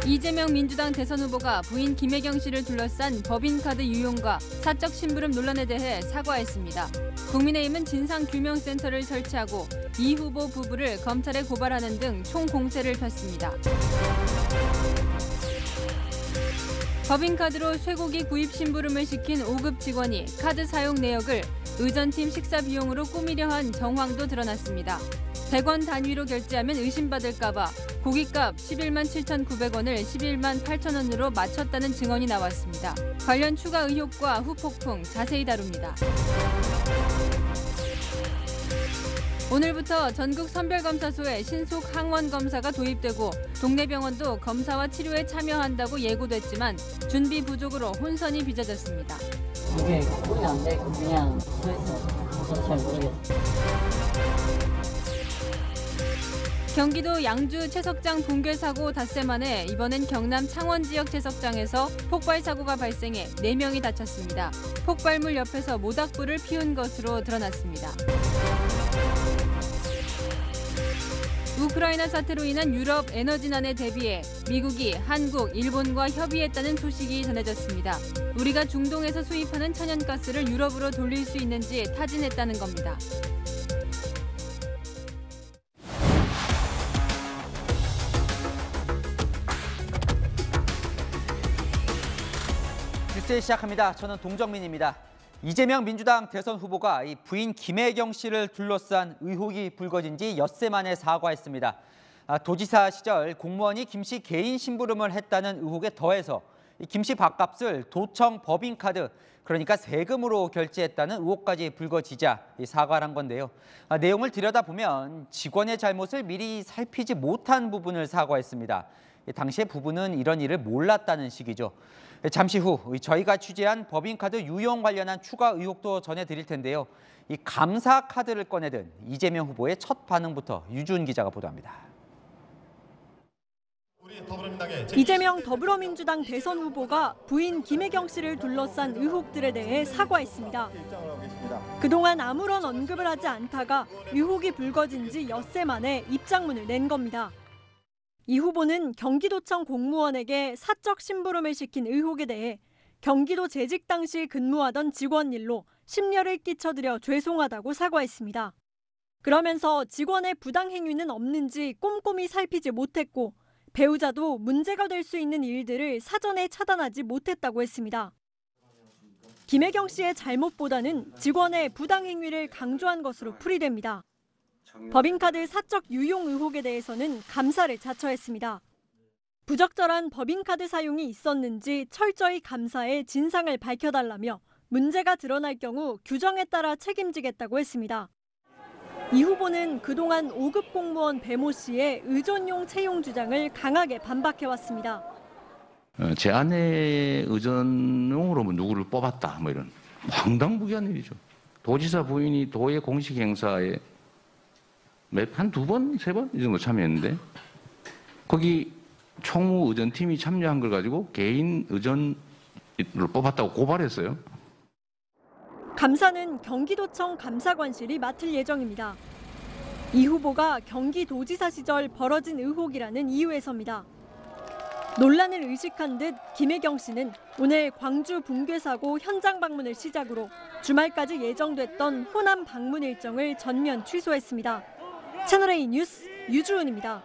이재명 민주당 대선 후보가 부인 김혜경 씨를 둘러싼 법인카드 유용과 사적 심부름 논란에 대해 사과했습니다. 국민의힘은 진상규명센터를 설치하고 이 후보 부부를 검찰에 고발하는 등 총공세를 폈습니다. 법인카드로 쇠고기 구입 심부름을 시킨 5급 직원이 카드 사용 내역을 의전팀 식사 비용으로 꾸미려 한 정황도 드러났습니다. 100원 단위로 결제하면 의심받을까 봐 고깃값 11만 7,900원을 11만 8천원으로 맞췄다는 증언이 나왔습니다. 관련 추가 의혹과 후폭풍 자세히 다룹니다. 오늘부터 전국 선별검사소에 신속 항원 검사가 도입되고 동네 병원도 검사와 치료에 참여한다고 예고됐지만 준비 부족으로 혼선이 빚어졌습니다. 이게 구분이 안 되고 그냥 서 잘 모르겠어요. 경기도 양주 채석장 붕괴 사고 닷새 만에 이번엔 경남 창원 지역 채석장에서 폭발 사고가 발생해 4명이 다쳤습니다. 폭발물 옆에서 모닥불을 피운 것으로 드러났습니다. 우크라이나 사태로 인한 유럽 에너지난에 대비해 미국이 한국, 일본과 협의했다는 소식이 전해졌습니다. 우리가 중동에서 수입하는 천연가스를 유럽으로 돌릴 수 있는지 타진했다는 겁니다. 뉴스 시작합니다. 저는 동정민입니다. 이재명 민주당 대선 후보가 이 부인 김혜경 씨를 둘러싼 의혹이 불거진 지 엿새 만에 사과했습니다. 도지사 시절 공무원이 김 씨 개인 심부름을 했다는 의혹에 더해서 김 씨 밥값을 도청 법인카드, 그러니까 세금으로 결제했다는 의혹까지 불거지자 사과를 한 건데요. 내용을 들여다보면 직원의 잘못을 미리 살피지 못한 부분을 사과했습니다. 당시에 부부는 이런 일을 몰랐다는 식이죠. 잠시 후 저희가 취재한 법인카드 유용 관련한 추가 의혹도 전해드릴 텐데요. 이 감사 카드를 꺼내든 이재명 후보의 첫 반응부터 유준 기자가 보도합니다. 이재명 더불어민주당 대선 후보가 부인 김혜경 씨를 둘러싼 의혹들에 대해 사과했습니다. 그동안 아무런 언급을 하지 않다가 의혹이 불거진 지 엿새 만에 입장문을 낸 겁니다. 이 후보는 경기도청 공무원에게 사적 심부름을 시킨 의혹에 대해 경기도 재직 당시 근무하던 직원 일로 심려를 끼쳐드려 죄송하다고 사과했습니다. 그러면서 직원의 부당 행위는 없는지 꼼꼼히 살피지 못했고 배우자도 문제가 될 수 있는 일들을 사전에 차단하지 못했다고 했습니다. 김혜경 씨의 잘못보다는 직원의 부당 행위를 강조한 것으로 풀이됩니다. 법인카드 사적 유용 의혹에 대해서는 감사를 자처했습니다. 부적절한 법인카드 사용이 있었는지 철저히 감사해 진상을 밝혀달라며 문제가 드러날 경우 규정에 따라 책임지겠다고 했습니다. 이 후보는 그동안 5급 공무원 배모 씨의 의존용 채용 주장을 강하게 반박해왔습니다. 제 아내의 의존용으로 누구를 뽑았다, 이런 황당무계한 일이죠. 도지사 부인이 도의 공식 행사에 한 2번, 3번 이 정도 참여했는데 거기 총무 의전팀이 참여한 걸 가지고 개인 의전을 뽑았다고 고발했어요. 감사는 경기도청 감사관실이 맡을 예정입니다. 이 후보가 경기도지사 시절 벌어진 의혹이라는 이유에서입니다. 논란을 의식한 듯 김혜경 씨는 오늘 광주 붕괴 사고 현장 방문을 시작으로 주말까지 예정됐던 호남 방문 일정을 전면 취소했습니다. 채널A 뉴스 유주은입니다.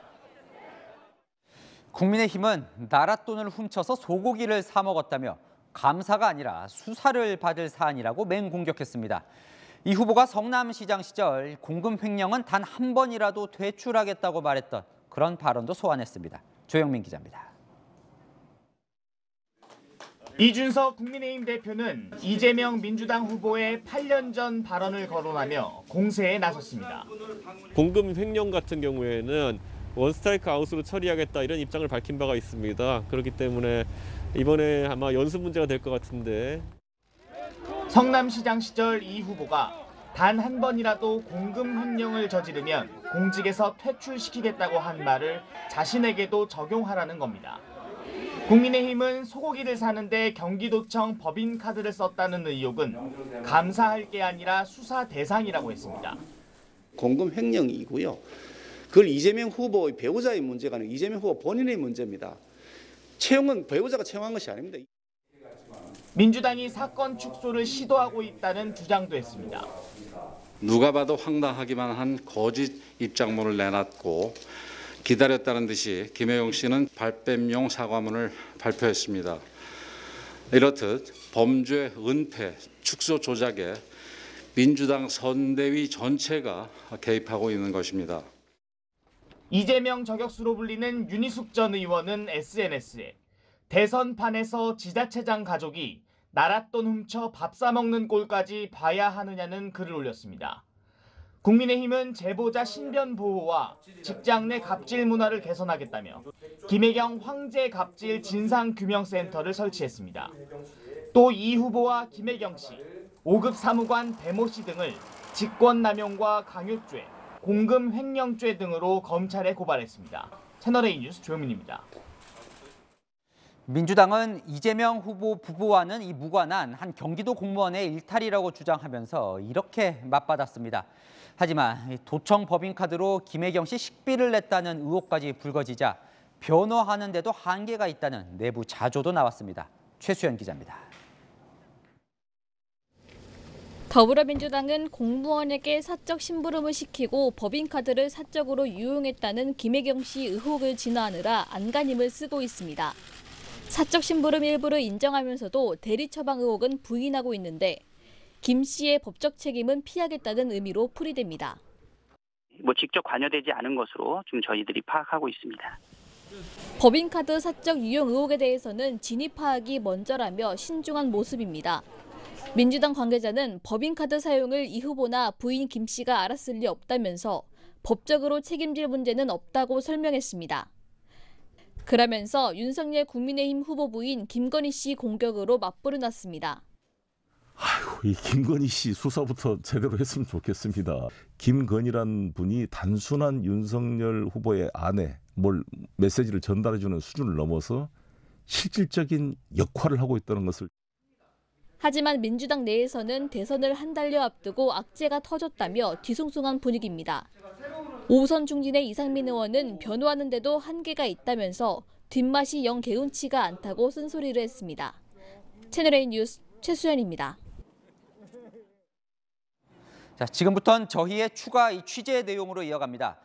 국민의힘은 나라 돈을 훔쳐서 소고기를 사 먹었다며 감사가 아니라 수사를 받을 사안이라고 맹공격했습니다. 이 후보가 성남시장 시절 공금 횡령은 단 한 번이라도 퇴출하겠다고 말했던 그런 발언도 소환했습니다. 조영민 기자입니다. 이준석 국민의힘 대표는 이재명 민주당 후보의 8년 전 발언을 거론하며 공세에 나섰습니다. 공금 횡령 같은 경우에는 원스트라이크 아웃으로 처리하겠다 이런 입장을 밝힌 바가 있습니다. 그렇기 때문에 이번에 아마 연습 문제가 될 것 같은데. 성남시장 시절 이 후보가 단 한 번이라도 공금 횡령을 저지르면 공직에서 퇴출시키겠다고 한 말을 자신에게도 적용하라는 겁니다. 국민의힘은 소고기를 사는데 경기도청 법인카드를 썼다는 의혹은 감사할 게 아니라 수사 대상이라고 했습니다. 공금 횡령이고요. 그걸 이재명 후보의 배우자의 문제가 아니고 이재명 후보 본인의 문제입니다. 채용은 배우자가 채용한 것이 아닙니다. 민주당이 사건 축소를 시도하고 있다는 주장도 했습니다. 누가 봐도 황당하기만 한 거짓 입장문을 내놨고 기다렸다는 듯이 김혜경 씨는 발뺌용 사과문을 발표했습니다. 이렇듯 범죄, 은폐, 축소 조작에 민주당 선대위 전체가 개입하고 있는 것입니다. 이재명 저격수로 불리는 윤희숙 전 의원은 SNS에 대선판에서 지자체장 가족이 나랏돈 훔쳐 밥 사먹는 꼴까지 봐야 하느냐는 글을 올렸습니다. 국민의힘은 제보자 신변 보호와 직장 내 갑질 문화를 개선하겠다며 김혜경 황제 갑질 진상규명센터를 설치했습니다. 또 이 후보와 김혜경 씨, 5급 사무관 배모 씨 등을 직권남용과 강요죄, 공금 횡령죄 등으로 검찰에 고발했습니다. 채널A 뉴스 조현민입니다. 민주당은 이재명 후보 부부와는 이 무관한 한 경기도 공무원의 일탈이라고 주장하면서 이렇게 맞받았습니다. 하지만 도청 법인카드로 김혜경 씨 식비를 냈다는 의혹까지 불거지자 변호하는 데도 한계가 있다는 내부 자조도 나왔습니다. 최수연 기자입니다. 더불어민주당은 공무원에게 사적 심부름을 시키고 법인카드를 사적으로 유용했다는 김혜경 씨 의혹을 진화하느라 안간힘을 쓰고 있습니다. 사적 심부름 일부를 인정하면서도 대리 처방 의혹은 부인하고 있는데 김 씨의 법적 책임은 피하겠다는 의미로 풀이됩니다. 직접 관여되지 않은 것으로 좀 저희들이 파악하고 있습니다. 법인카드 사적 유용 의혹에 대해서는 진위 파악이 먼저라며 신중한 모습입니다. 민주당 관계자는 법인카드 사용을 이 후보나 부인 김 씨가 알았을 리 없다면서 법적으로 책임질 문제는 없다고 설명했습니다. 그러면서 윤석열 국민의힘 후보 부인 김건희 씨 공격으로 맞불을 놨습니다. 아이고, 이 김건희 씨 수사부터 제대로 했으면 좋겠습니다. 김건희란 분이 단순한 윤석열 후보의 아내, 메시지를 전달해주는 수준을 넘어서 실질적인 역할을 하고 있다는 것을. 하지만 민주당 내에서는 대선을 한 달여 앞두고 악재가 터졌다며 뒤숭숭한 분위기입니다. 5선 중진의 이상민 의원은 변호하는 데도 한계가 있다면서 뒷맛이 영 개운치가 않다고 쓴소리를 했습니다. 채널A 뉴스 최수연입니다. 자, 지금부터는 저희의 추가 취재 내용으로 이어갑니다.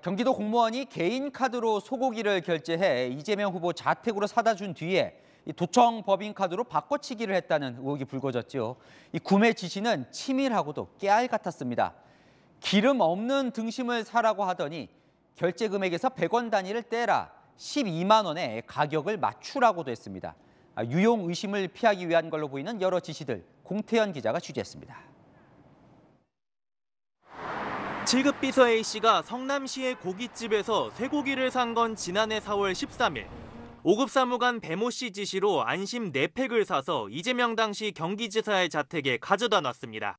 경기도 공무원이 개인 카드로 소고기를 결제해 이재명 후보 자택으로 사다 준 뒤에 도청 법인카드로 바꿔치기를 했다는 의혹이 불거졌죠. 이 구매 지시는 치밀하고도 깨알 같았습니다. 기름 없는 등심을 사라고 하더니 결제 금액에서 100원 단위를 떼라 12만 원에 가격을 맞추라고도 했습니다. 유용 의심을 피하기 위한 걸로 보이는 여러 지시들 공태현 기자가 취재했습니다. 7급 비서 A씨가 성남시의 고깃집에서 쇠고기를 산 건 지난해 4월 13일. 5급 사무관 배모 씨 지시로 안심 4팩을 사서 이재명 당시 경기지사의 자택에 가져다 놨습니다.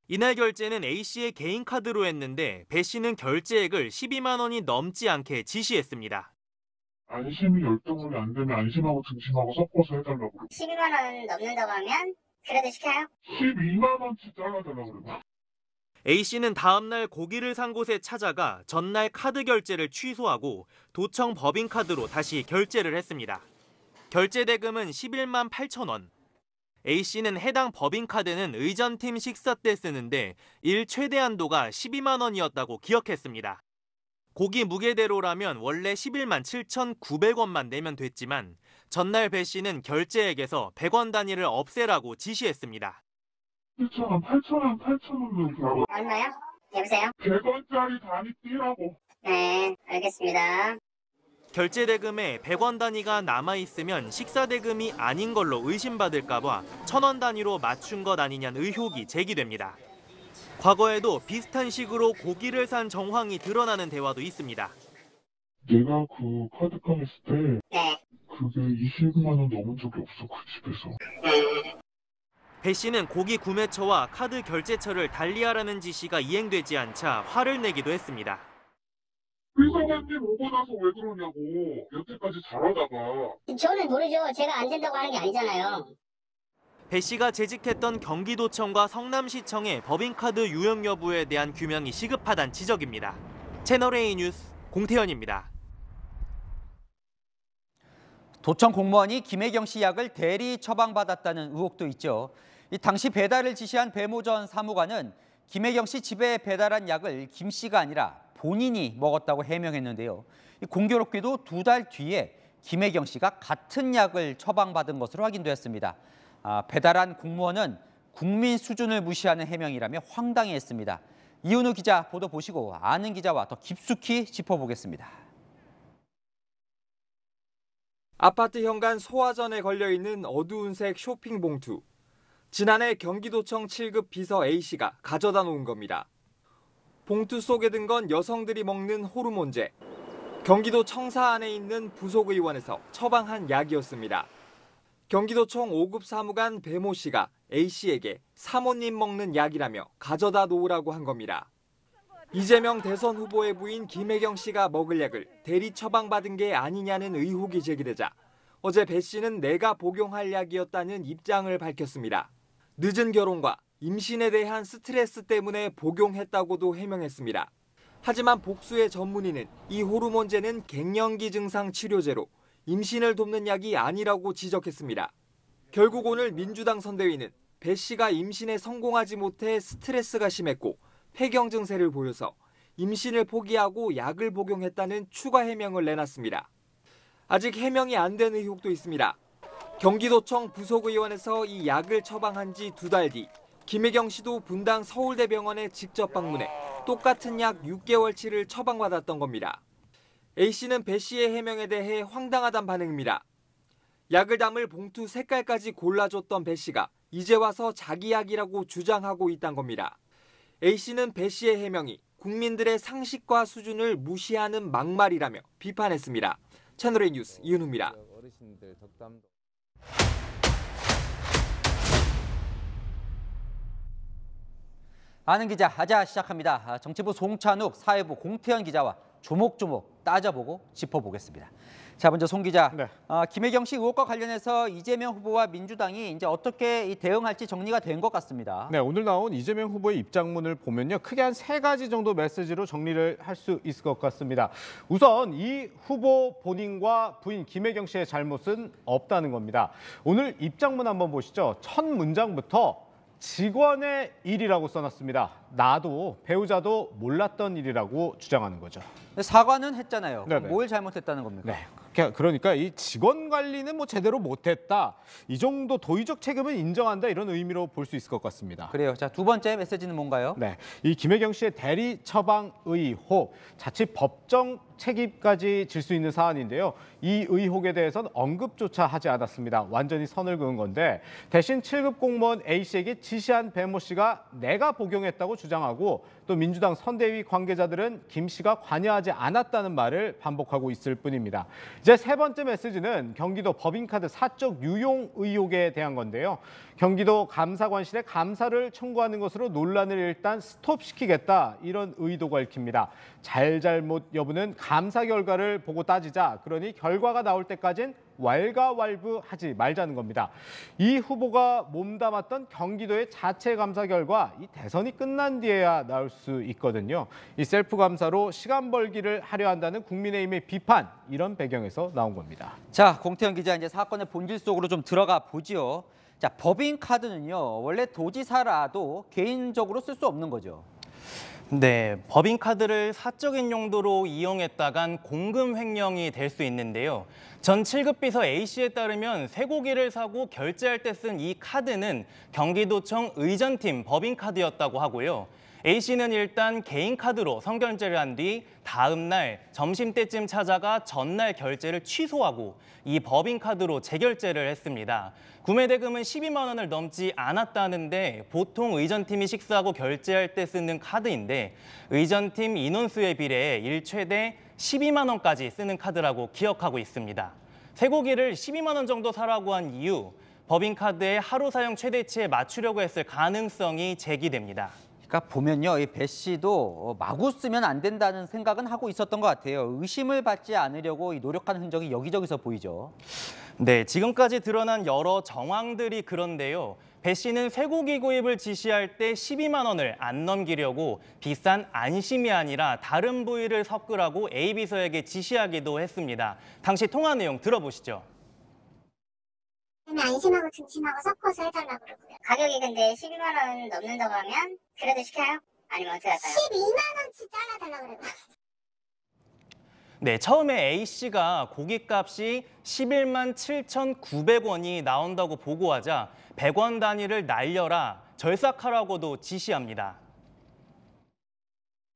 이날 결제는 A씨의 개인 카드로 했는데 배 씨는 결제액을 12만 원이 넘지 않게 지시했습니다. 안심이 열동이 안 되면 안심하고 등심하고 섞어서 해달라고 그러고. 12만 원 넘는다고 하면 그래도 시켜요? 12만 원치 잘라달라고 그러고. A씨는 다음날 고기를 산 곳에 찾아가 전날 카드 결제를 취소하고 도청 법인카드로 다시 결제를 했습니다. 결제 대금은 11만 8천 원. A씨는 해당 법인카드는 의전팀 식사 때 쓰는데 일 최대 한도가 12만 원이었다고 기억했습니다. 고기 무게대로라면 원래 11만 7,900원만 내면 됐지만 전날 배 씨는 결제액에서 100원 단위를 없애라고 지시했습니다. 7,000원, 8,000원, 8,000원 얼마요? 여보세요? 100원짜리 단위 띄라고. 네, 알겠습니다. 결제 대금에 100원 단위가 남아있으면 식사 대금이 아닌 걸로 의심받을까 봐 1,000원 단위로 맞춘 것 아니냐는 의혹이 제기됩니다. 과거에도 비슷한 식으로 고기를 산 정황이 드러나는 대화도 있습니다. 내가 그 카드 깡했을 때 네. 그게 20만 원 넘은 적이 없어, 그 집에서. 배 씨는 고기 구매처와 카드 결제처를 달리하라는 지시가 이행되지 않자 화를 내기도 했습니다. 회사관님 오고 나서 왜 그러냐고, 여태까지 잘하다가. 저는 모르죠. 제가 안 된다고 하는 게 아니잖아요. 배 씨가 재직했던 경기도청과 성남시청의 법인카드 유용 여부에 대한 규명이 시급하다는 지적입니다. 채널A 뉴스 공태현입니다. 도청 공무원이 김혜경 씨 약을 대리 처방받았다는 의혹도 있죠. 당시 배달을 지시한 배모 전 사무관은 김혜경 씨 집에 배달한 약을 김 씨가 아니라 본인이 먹었다고 해명했는데요. 공교롭게도 2달 뒤에 김혜경 씨가 같은 약을 처방받은 것으로 확인됐습니다. 배달한 공무원은 국민 수준을 무시하는 해명이라며 황당해했습니다. 이은우 기자 보도 보시고 아는 기자와 더 깊숙이 짚어보겠습니다. 아파트 현관 소화전에 걸려있는 어두운색 쇼핑 봉투. 지난해 경기도청 7급 비서 A씨가 가져다 놓은 겁니다. 봉투 속에 든 건 여성들이 먹는 호르몬제. 경기도 청사 안에 있는 부속의원에서 처방한 약이었습니다. 경기도청 5급 사무관 배모 씨가 A씨에게 사모님 먹는 약이라며 가져다 놓으라고 한 겁니다. 이재명 대선 후보의 부인 김혜경 씨가 먹을 약을 대리 처방받은 게 아니냐는 의혹이 제기되자 어제 배 씨는 내가 복용할 약이었다는 입장을 밝혔습니다. 늦은 결혼과 임신에 대한 스트레스 때문에 복용했다고도 해명했습니다. 하지만 복수의 전문의는 이 호르몬제는 갱년기 증상 치료제로 임신을 돕는 약이 아니라고 지적했습니다. 결국 오늘 민주당 선대위는 배 씨가 임신에 성공하지 못해 스트레스가 심했고 폐경 증세를 보여서 임신을 포기하고 약을 복용했다는 추가 해명을 내놨습니다. 아직 해명이 안 된 의혹도 있습니다. 경기도청 부속의원에서 이 약을 처방한 지 2달 뒤 김혜경 씨도 분당 서울대병원에 직접 방문해 똑같은 약 6개월치를 처방받았던 겁니다. A씨는 배 씨의 해명에 대해 황당하단 반응입니다. 약을 담을 봉투 색깔까지 골라줬던 배 씨가 이제 와서 자기 약이라고 주장하고 있다는 겁니다. A씨는 배 씨의 해명이 국민들의 상식과 수준을 무시하는 막말이라며 비판했습니다. 채널A 뉴스 이은우입니다. 아는 기자 하자 시작합니다. 정치부 송찬욱, 사회부 공태현 기자와 조목조목 따져보고 짚어보겠습니다. 자, 먼저 송 기자, 네. 김혜경 씨 의혹과 관련해서 이재명 후보와 민주당이 이제 어떻게 대응할지 정리가 된 것 같습니다. 네, 오늘 나온 이재명 후보의 입장문을 보면요, 크게 한 3가지 정도 메시지로 정리를 할 수 있을 것 같습니다. 우선 이 후보 본인과 부인 김혜경 씨의 잘못은 없다는 겁니다. 오늘 입장문 한번 보시죠. 첫 문장부터 직원의 일이라고 써놨습니다. 나도 배우자도 몰랐던 일이라고 주장하는 거죠. 사과는 했잖아요. 네네. 뭘 잘못했다는 겁니까? 네. 그러니까 이 직원 관리는 뭐 제대로 못했다. 이 정도 도의적 책임은 인정한다. 이런 의미로 볼 수 있을 것 같습니다. 그래요. 자, 2번째 메시지는 뭔가요? 네, 이 김혜경 씨의 대리 처방 의혹, 자칫 법정 책임까지 질 수 있는 사안인데요. 이 의혹에 대해서는 언급조차 하지 않았습니다. 완전히 선을 그은 건데 대신 7급 공무원 A씨에게 지시한 배모 씨가 내가 복용했다고 주장하고 또 민주당 선대위 관계자들은 김 씨가 관여하지 않았다는 말을 반복하고 있을 뿐입니다. 이제 3번째 메시지는 경기도 법인카드 사적 유용 의혹에 대한 건데요. 경기도 감사관실에 감사를 청구하는 것으로 논란을 일단 스톱시키겠다, 이런 의도가 읽힙니다. 잘잘못 여부는 감사 결과를 보고 따지자, 그러니 결과가 나올 때까지는 왈가왈부하지 말자는 겁니다. 이 후보가 몸담았던 경기도의 자체 감사 결과 이 대선이 끝난 뒤에야 나올 수 있거든요. 이 셀프 감사로 시간 벌기를 하려 한다는 국민의힘의 비판, 이런 배경에서 나온 겁니다. 자, 공태현 기자, 이제 사건의 본질 속으로 좀 들어가 보지요. 자, 법인카드는요, 원래 도지사라도 개인적으로 쓸 수 없는 거죠. 네, 법인카드를 사적인 용도로 이용했다간 공금 횡령이 될 수 있는데요. 전 7급 비서 A씨에 따르면 쇠고기를 사고 결제할 때 쓴 이 카드는 경기도청 의전팀 법인카드였다고 하고요. A씨는 일단 개인 카드로 선결제를 한 뒤 다음 날 점심때쯤 찾아가 전날 결제를 취소하고 이 법인카드로 재결제를 했습니다. 구매 대금은 12만 원을 넘지 않았다는데 보통 의전팀이 식사하고 결제할 때 쓰는 카드인데 의전팀 인원수에 비례해 일최대 12만 원까지 쓰는 카드라고 기억하고 있습니다. 쇠고기를 12만 원 정도 사라고 한 이유, 법인카드의 하루 사용 최대치에 맞추려고 했을 가능성이 제기됩니다. 그러니까 보면요, 이 배 씨도 마구 쓰면 안 된다는 생각은 하고 있었던 것 같아요. 의심을 받지 않으려고 노력하는 흔적이 여기저기서 보이죠. 네, 지금까지 드러난 여러 정황들이 그런데요. 배 씨는 쇠고기 구입을 지시할 때 12만 원을 안 넘기려고 비싼 안심이 아니라 다른 부위를 섞으라고 A 비서에게 지시하기도 했습니다. 당시 통화 내용 들어보시죠. 안심하고 등심하고 섞어서 해달라고 그러고요. 가격이 근데 12만 원 넘는다고 하면 그래도 시켜요? 아니면 어떻게 할까요? 12만 원치 잘라달라고 그래요. 네, 처음에 A씨가 고깃값이 11만 7,900원이 나온다고 보고하자 100원 단위를 날려라, 절삭하라고도 지시합니다.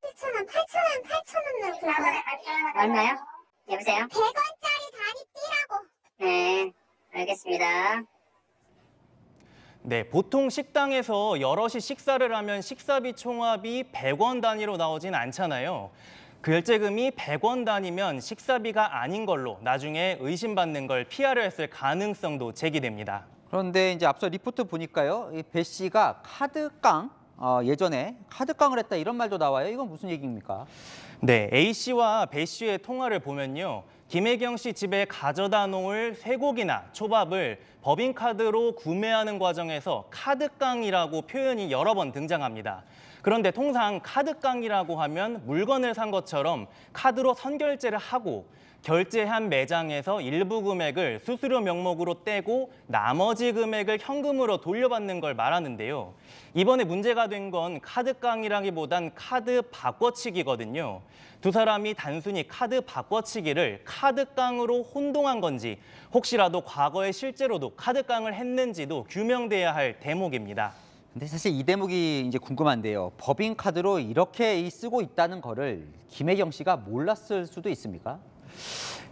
7,000원, 8,000원 나오고요. 얼마요? 여보세요? 100원짜리 단위 띄라고. 네, 알겠습니다. 네, 보통 식당에서 여럿이 식사를 하면 식사비 총합이 100원 단위로 나오진 않잖아요. 결제금이 100원 단위면 식사비가 아닌 걸로 나중에 의심받는 걸 피하려 했을 가능성도 제기됩니다. 그런데 이제 앞서 리포트 보니까요, 이 배 씨가 카드깡, 예전에 카드깡을 했다 이런 말도 나와요. 이건 무슨 얘기입니까? 네, A씨와 배씨의 통화를 보면요. 김혜경 씨 집에 가져다 놓을 쇠고기나 초밥을 법인카드로 구매하는 과정에서 카드깡이라고 표현이 여러 번 등장합니다. 그런데 통상 카드깡이라고 하면 물건을 산 것처럼 카드로 선결제를 하고 결제한 매장에서 일부 금액을 수수료 명목으로 떼고 나머지 금액을 현금으로 돌려받는 걸 말하는데요. 이번에 문제가 된 건 카드깡이라기보단 카드 바꿔치기거든요. 두 사람이 단순히 카드 바꿔치기를 카드깡으로 혼동한 건지 혹시라도 과거에 실제로도 카드깡을 했는지도 규명돼야 할 대목입니다. 근데 사실 이 대목이 이제 궁금한데요. 법인카드로 이렇게 쓰고 있다는 거를 김혜경 씨가 몰랐을 수도 있습니까?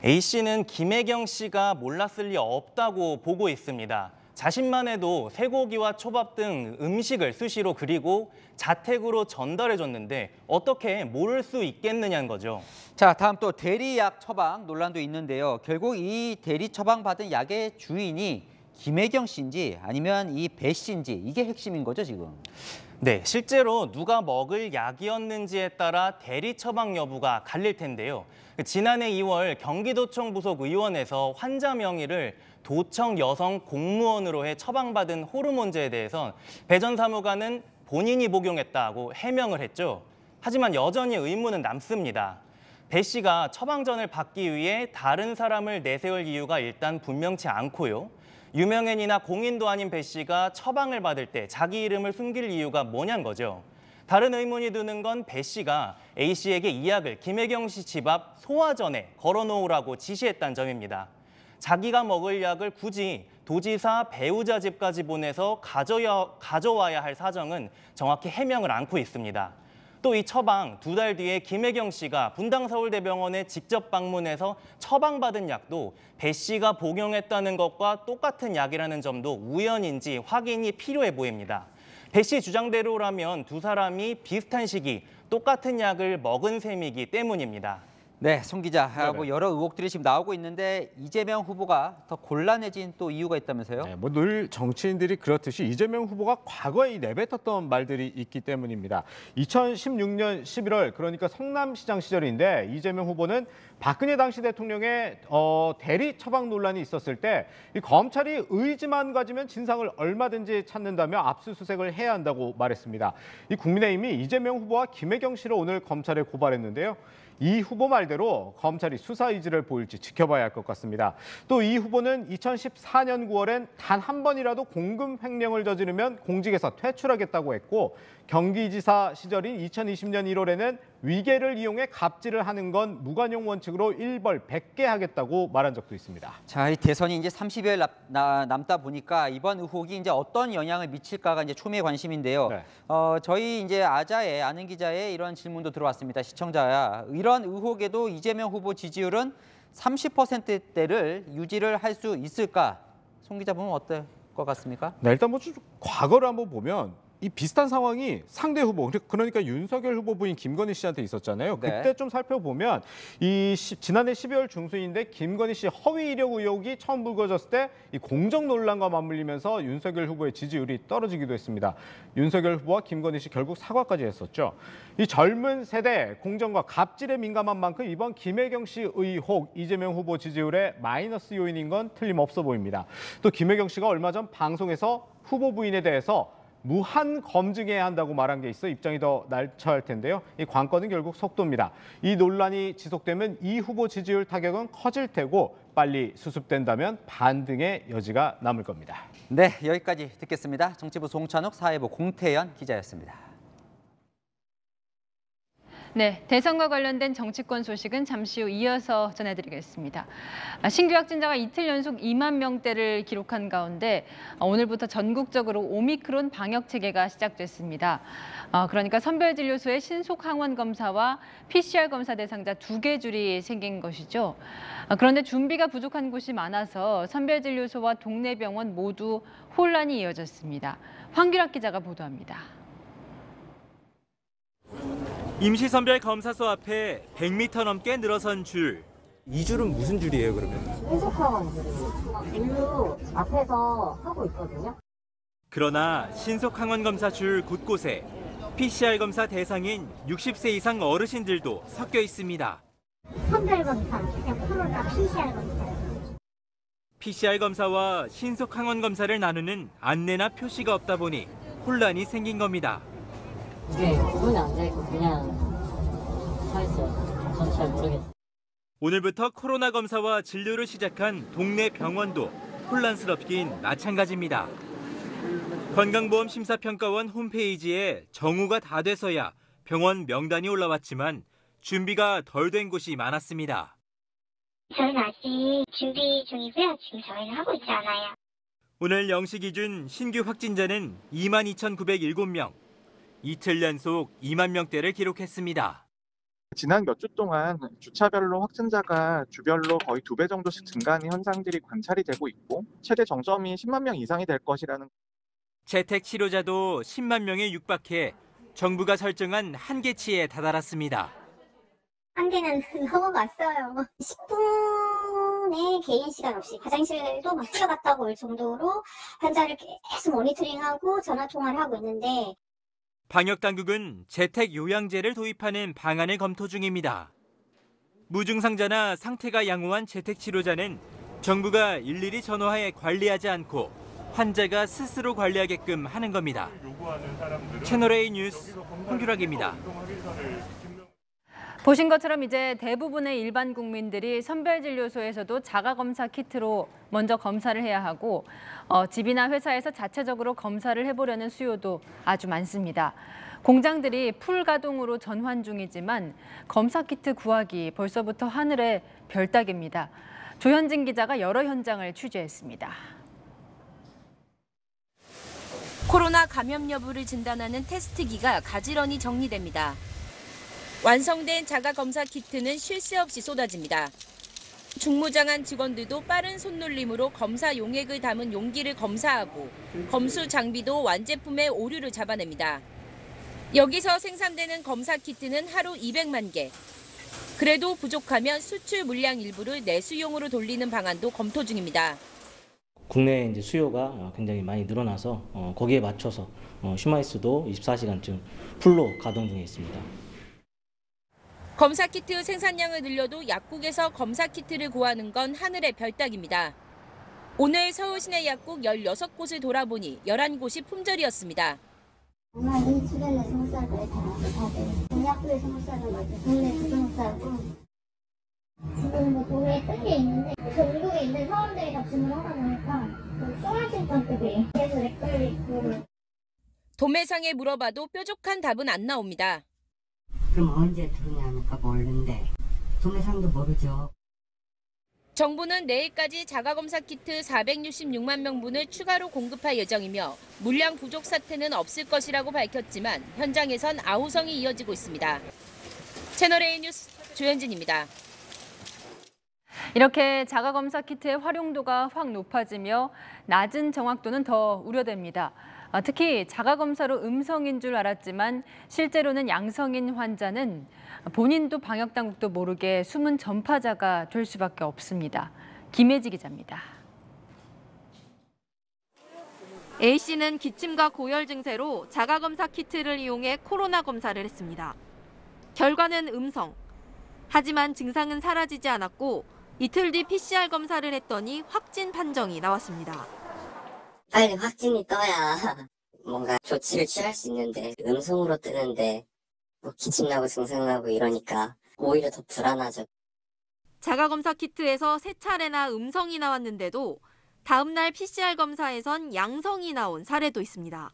A씨는 김혜경 씨가 몰랐을 리 없다고 보고 있습니다. 자신만 해도 쇠고기와 초밥 등 음식을 수시로 그리고 자택으로 전달해줬는데 어떻게 모를 수 있겠느냐는 거죠. 자, 다음 또 대리약 처방 논란도 있는데요. 결국 이 대리 처방받은 약의 주인이 김혜경 씨인지 아니면 이 배 씨인지 이게 핵심인 거죠, 지금? 네, 실제로 누가 먹을 약이었는지에 따라 대리 처방 여부가 갈릴 텐데요. 지난해 2월 경기도청 부속 의원에서 환자 명의를 도청 여성 공무원으로 해 처방받은 호르몬제에 대해선 배 전 사무관은 본인이 복용했다고 해명을 했죠. 하지만 여전히 의문은 남습니다. 배 씨가 처방전을 받기 위해 다른 사람을 내세울 이유가 일단 분명치 않고요. 유명인이나 공인도 아닌 배 씨가 처방을 받을 때 자기 이름을 숨길 이유가 뭐냐는 거죠. 다른 의문이 드는 건 배 씨가 A 씨에게 이 약을 김혜경 씨 집 앞 소화전에 걸어놓으라고 지시했다는 점입니다. 자기가 먹을 약을 굳이 도지사 배우자 집까지 보내서 가져와야 할 사정은 정확히 해명을 않고 있습니다. 또 이 처방 2달 뒤에 김혜경 씨가 분당 서울대병원에 직접 방문해서 처방받은 약도 배 씨가 복용했다는 것과 똑같은 약이라는 점도 우연인지 확인이 필요해 보입니다. 배 씨 주장대로라면 두 사람이 비슷한 시기 똑같은 약을 먹은 셈이기 때문입니다. 네, 송 기자, 뭐 여러 의혹들이 지금 나오고 있는데 이재명 후보가 더 곤란해진 또 이유가 있다면서요? 네, 뭐 늘 정치인들이 그렇듯이 이재명 후보가 과거에 내뱉었던 말들이 있기 때문입니다. 2016년 11월, 그러니까 성남시장 시절인데 이재명 후보는 박근혜 당시 대통령의 대리 처방 논란이 있었을 때 이 검찰이 의지만 가지면 진상을 얼마든지 찾는다며 압수수색을 해야 한다고 말했습니다. 이 국민의힘이 이재명 후보와 김혜경 씨를 오늘 검찰에 고발했는데요. 이 후보 말대로 검찰이 수사 의지를 보일지 지켜봐야 할 것 같습니다. 또 이 후보는 2014년 9월엔 단 한 번이라도 공금 횡령을 저지르면 공직에서 퇴출하겠다고 했고 경기지사 시절인 2020년 1월에는 위계를 이용해 갑질을 하는 건 무관용 원칙으로 일벌 100개 하겠다고 말한 적도 있습니다. 자, 이 대선이 이제 30일 남다 보니까 이번 의혹이 이제 어떤 영향을 미칠까가 이제 초미의 관심인데요. 네. 저희 이제 아자의 아는 기자의 이런 질문도 들어왔습니다. 시청자야, 이런 의혹에도 이재명 후보 지지율은 30%대를 유지를 할 수 있을까? 송 기자 보면 어떨 것 같습니까? 네, 일단 뭐 과거를 한번 보면 이 비슷한 상황이 상대 후보, 그러니까 윤석열 후보 부인 김건희 씨한테 있었잖아요. 네. 그때 좀 살펴보면 지난해 12월 중순인데 김건희 씨 허위 이력 의혹이 처음 불거졌을 때 이 공정 논란과 맞물리면서 윤석열 후보의 지지율이 떨어지기도 했습니다. 윤석열 후보와 김건희 씨 결국 사과까지 했었죠. 이 젊은 세대 공정과 갑질에 민감한 만큼 이번 김혜경 씨 의혹 이재명 후보 지지율의 마이너스 요인인 건 틀림없어 보입니다. 또 김혜경 씨가 얼마 전 방송에서 후보 부인에 대해서 무한 검증해야 한다고 말한 게 있어 입장이 더 날쳐할 텐데요. 이 관건은 결국 속도입니다. 이 논란이 지속되면 이 후보 지지율 타격은 커질 테고 빨리 수습된다면 반등의 여지가 남을 겁니다. 네, 여기까지 듣겠습니다. 정치부 송찬욱, 사회부 공태연 기자였습니다. 네, 대선과 관련된 정치권 소식은 잠시 후 이어서 전해드리겠습니다. 신규 확진자가 이틀 연속 2만 명대를 기록한 가운데 오늘부터 전국적으로 오미크론 방역 체계가 시작됐습니다. 그러니까 선별진료소에 신속 항원 검사와 PCR 검사 대상자 2개 줄이 생긴 것이죠. 그런데 준비가 부족한 곳이 많아서 선별진료소와 동네 병원 모두 혼란이 이어졌습니다. 황규락 기자가 보도합니다. 임시선별 검사소 앞에 100m 넘게 늘어선 줄. 이 줄은 무슨 줄이에요, 그러면? 신속항원 줄로 앞에서 하고 있거든요. 그러나 신속항원 검사 줄 곳곳에 PCR 검사 대상인 60세 이상 어르신들도 섞여 있습니다. 선별 검사, 그냥 코로나 PCR 검사. PCR 검사와 신속항원 검사를 나누는 안내나 표시가 없다 보니 혼란이 생긴 겁니다. 이게 구분이 안 되고 그냥 서 있어요. 전 잘 모르겠어요. 오늘부터 코로나 검사와 진료를 시작한 동네 병원도 혼란스럽긴 마찬가지입니다. 건강보험심사평가원 홈페이지에 정오가 다 돼서야 병원 명단이 올라왔지만 준비가 덜 된 곳이 많았습니다. 저희는 아직 준비 중이고요. 지금 저희는 하고 있지 않아요. 오늘 0시 기준 신규 확진자는 22,907명. 이틀 연속 2만 명대를 기록했습니다. 지난 몇 주 동안 주차별로 확진자가 주별로 거의 2배 정도씩 증가하는 현상들이 관찰이 되고 있고 최대 정점이 10만 명 이상이 될 것이라는. 재택 치료자도 10만 명에 육박해 정부가 설정한 한계치에 다다랐습니다. 한계는 넘어갔어요. 10분의 개인 시간 없이 화장실도 막 뛰어갔다 올 정도로 환자를 계속 모니터링하고 전화통화를 하고 있는데 방역당국은 재택 요양제를 도입하는 방안을 검토 중입니다. 무증상자나 상태가 양호한 재택 치료자는 정부가 일일이 전화해 관리하지 않고 환자가 스스로 관리하게끔 하는 겁니다. 채널A 뉴스 황규락입니다. 보신 것처럼 이제 대부분의 일반 국민들이 선별진료소에서도 자가검사 키트로 먼저 검사를 해야 하고 집이나 회사에서 자체적으로 검사를 해보려는 수요도 아주 많습니다. 공장들이 풀가동으로 전환 중이지만 검사 키트 구하기 벌써부터 하늘의 별 따기입니다. 조현진 기자가 여러 현장을 취재했습니다. 코로나 감염 여부를 진단하는 테스트기가 가지런히 정리됩니다. 완성된 자가검사 키트는 쉴 새 없이 쏟아집니다. 중무장한 직원들도 빠른 손놀림으로 검사 용액을 담은 용기를 검사하고 검수 장비도 완제품의 오류를 잡아냅니다. 여기서 생산되는 검사 키트는 하루 200만 개. 그래도 부족하면 수출 물량 일부를 내수용으로 돌리는 방안도 검토 중입니다. 국내 이제 수요가 굉장히 많이 늘어나서 거기에 맞춰서 슈마이스도 24시간쯤 풀로 가동 중에 있습니다. 검사 키트 생산량을 늘려도 약국에서 검사 키트를 구하는 건 하늘의 별 따기입니다. 오늘 서울 시내 약국 16곳을 돌아보니 11곳이 품절이었습니다. 정말 이 주변에 스무 살 거예요. 다들 약국에 스무 살은 거죠. 동네에서 스무 살고 지금 뭐 도로에 뜬 게 있는데 전국에 있는 사람들이 다 주문하다 보니까 쏘아질 정도에 계속 헷갈리고. 도매상에 물어봐도 뾰족한 답은 안 나옵니다. 그럼 언제 들어오냐니까 모르는데 도매상도 모르죠. 정부는 내일까지 자가검사 키트 466만 명분을 추가로 공급할 예정이며 물량 부족 사태는 없을 것이라고 밝혔지만 현장에선 아우성이 이어지고 있습니다. 채널A 뉴스 조현진입니다. 이렇게 자가검사 키트의 활용도가 확 높아지며 낮은 정확도는 더 우려됩니다. 특히 자가검사로 음성인 줄 알았지만 실제로는 양성인 환자는 본인도 방역당국도 모르게 숨은 전파자가 될 수밖에 없습니다. 김혜지 기자입니다. A씨는 기침과 고열 증세로 자가검사 키트를 이용해 코로나 검사를 했습니다. 결과는 음성. 하지만 증상은 사라지지 않았고 이틀 뒤 PCR 검사를 했더니 확진 판정이 나왔습니다. 빨리 확진이 떠야 뭔가 조치를 취할 수 있는데 음성으로 뜨는데 뭐 기침나고 증상나고 이러니까 오히려 더 불안하죠. 자가검사 키트에서 3차례나 음성이 나왔는데도 다음 날 PCR 검사에선 양성이 나온 사례도 있습니다.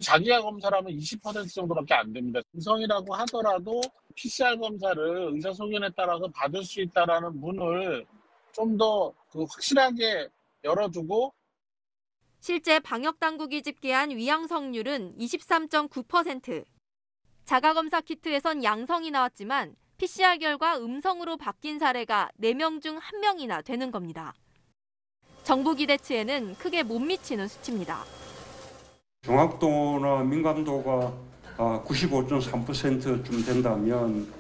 자기가 검사라면 20% 정도밖에 안 됩니다. 음성이라고 하더라도 PCR 검사를 의사소견에 따라서 받을 수 있다는 문을 좀 더 확실하게 열어두고 실제 방역당국이 집계한 위양성률은 23.9%. 자가검사 키트에선 양성이 나왔지만 PCR 결과 음성으로 바뀐 사례가 4명 중 1명이나 되는 겁니다. 정부 기대치에는 크게 못 미치는 수치입니다. 정확도나 민감도가 95.3%쯤 된다면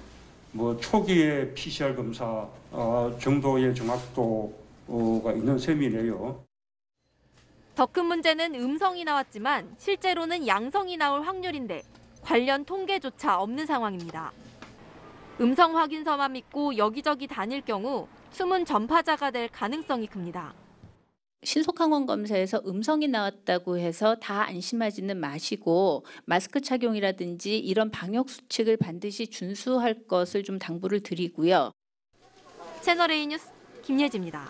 초기에 PCR 검사 정도의 정확도가 있는 셈이네요. 더 큰 문제는 음성이 나왔지만 실제로는 양성이 나올 확률인데 관련 통계조차 없는 상황입니다. 음성 확인서만 믿고 여기저기 다닐 경우 숨은 전파자가 될 가능성이 큽니다. 신속항원 검사에서 음성이 나왔다고 해서 다 안심하지는 마시고 마스크 착용이라든지 이런 방역 수칙을 반드시 준수할 것을 좀 당부를 드리고요. 채널A 뉴스 김예지입니다.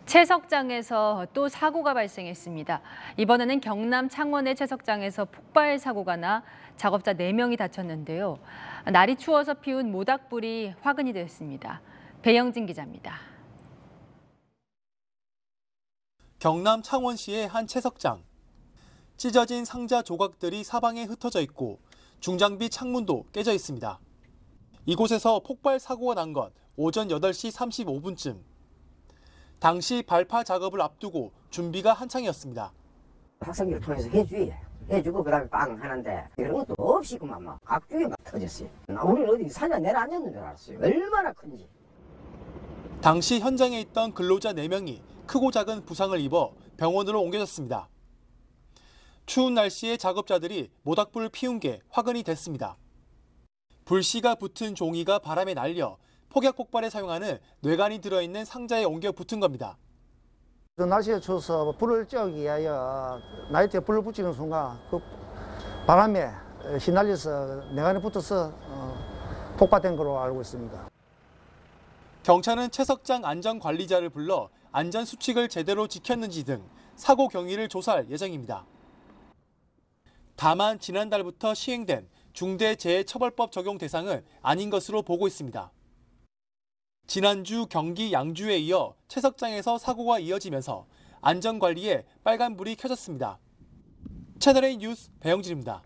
채석장에서 또 사고가 발생했습니다. 이번에는 경남 창원의 채석장에서 폭발 사고가 나 작업자 4명이 다쳤는데요. 날이 추워서 피운 모닥불이 화근이 되었습니다. 배영진 기자입니다. 경남 창원시의 한 채석장. 찢어진 상자 조각들이 사방에 흩어져 있고 중장비 창문도 깨져 있습니다. 이곳에서 폭발 사고가 난 건 오전 8시 35분쯤. 당시 발파 작업을 앞두고 준비가 한창이었습니다. 확성기를 통해서 해주고 그다음에 빵 하는데 이런 것도 없이 그만 막 각쪽에 막 터졌어요. 우리는 어디 산에 내려앉았는 줄 알았어요. 얼마나 큰지. 당시 현장에 있던 근로자 4명이 크고 작은 부상을 입어 병원으로 옮겨졌습니다. 추운 날씨에 작업자들이 모닥불을 피운 게 화근이 됐습니다. 불씨가 붙은 종이가 바람에 날려 폭약 폭발에 사용하는 뇌관이 들어있는 상자에 옮겨 붙은 겁니다. 날씨가 추워서 불을 쬐기 위하여 나이트에 불을 붙이는 순간 그 바람에 휘날려서 뇌관에 붙어서 폭발된 걸로 알고 있습니다. 경찰은 채석장 안전관리자를 불러 안전수칙을 제대로 지켰는지 등 사고 경위를 조사할 예정입니다. 다만 지난달부터 시행된 중대재해처벌법 적용 대상은 아닌 것으로 보고 있습니다. 지난주 경기 양주에 이어 채석장에서 사고가 이어지면서 안전관리에 빨간불이 켜졌습니다. 채널A 뉴스 배영진입니다.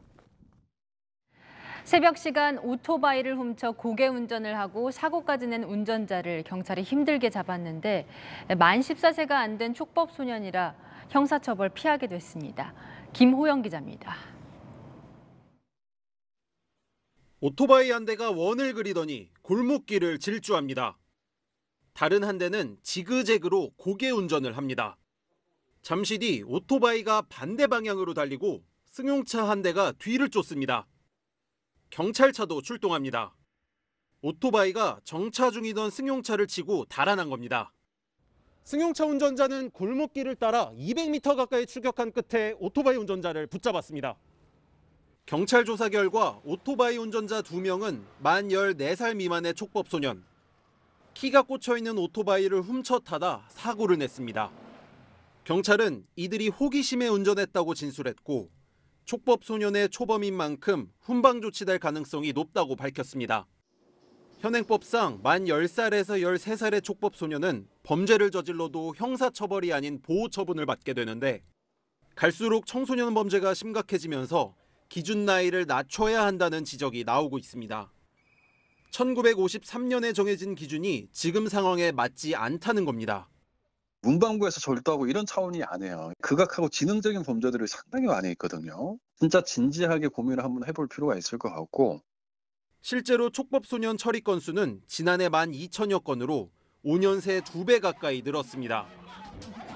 새벽 시간 오토바이를 훔쳐 고개 운전을 하고 사고까지 낸 운전자를 경찰이 힘들게 잡았는데 만 14세가 안 된 촉법 소년이라 형사처벌 피하게 됐습니다. 김호영 기자입니다. 오토바이 한 대가 원을 그리더니 골목길을 질주합니다. 다른 한 대는 지그재그로 고개 운전을 합니다. 잠시 뒤 오토바이가 반대 방향으로 달리고 승용차 한 대가 뒤를 쫓습니다. 경찰차도 출동합니다. 오토바이가 정차 중이던 승용차를 치고 달아난 겁니다. 승용차 운전자는 골목길을 따라 200m 가까이 추격한 끝에 오토바이 운전자를 붙잡았습니다. 경찰 조사 결과 오토바이 운전자 2명은 만 14살 미만의 촉법 소년. 키가 꽂혀있는 오토바이를 훔쳐 타다 사고를 냈습니다. 경찰은 이들이 호기심에 운전했다고 진술했고 촉법 소년의 초범인 만큼 훈방 조치될 가능성이 높다고 밝혔습니다. 현행법상 만 10살에서 13살의 촉법 소년은 범죄를 저질러도 형사처벌이 아닌 보호처분을 받게 되는데 갈수록 청소년 범죄가 심각해지면서 기준 나이를 낮춰야 한다는 지적이 나오고 있습니다. 1953년에 정해진 기준이 지금 상황에 맞지 않다는 겁니다. 문방구에서 절도하고 이런 차원이 아니에요. 극악하고 지능적인 범죄들이 상당히 많이 있거든요. 진짜 진지하게 고민을 한번 해볼 필요가 있을 것 같고. 실제로 촉법소년 처리 건수는 지난해 12,000여 건으로 5년 새 2배 가까이 늘었습니다.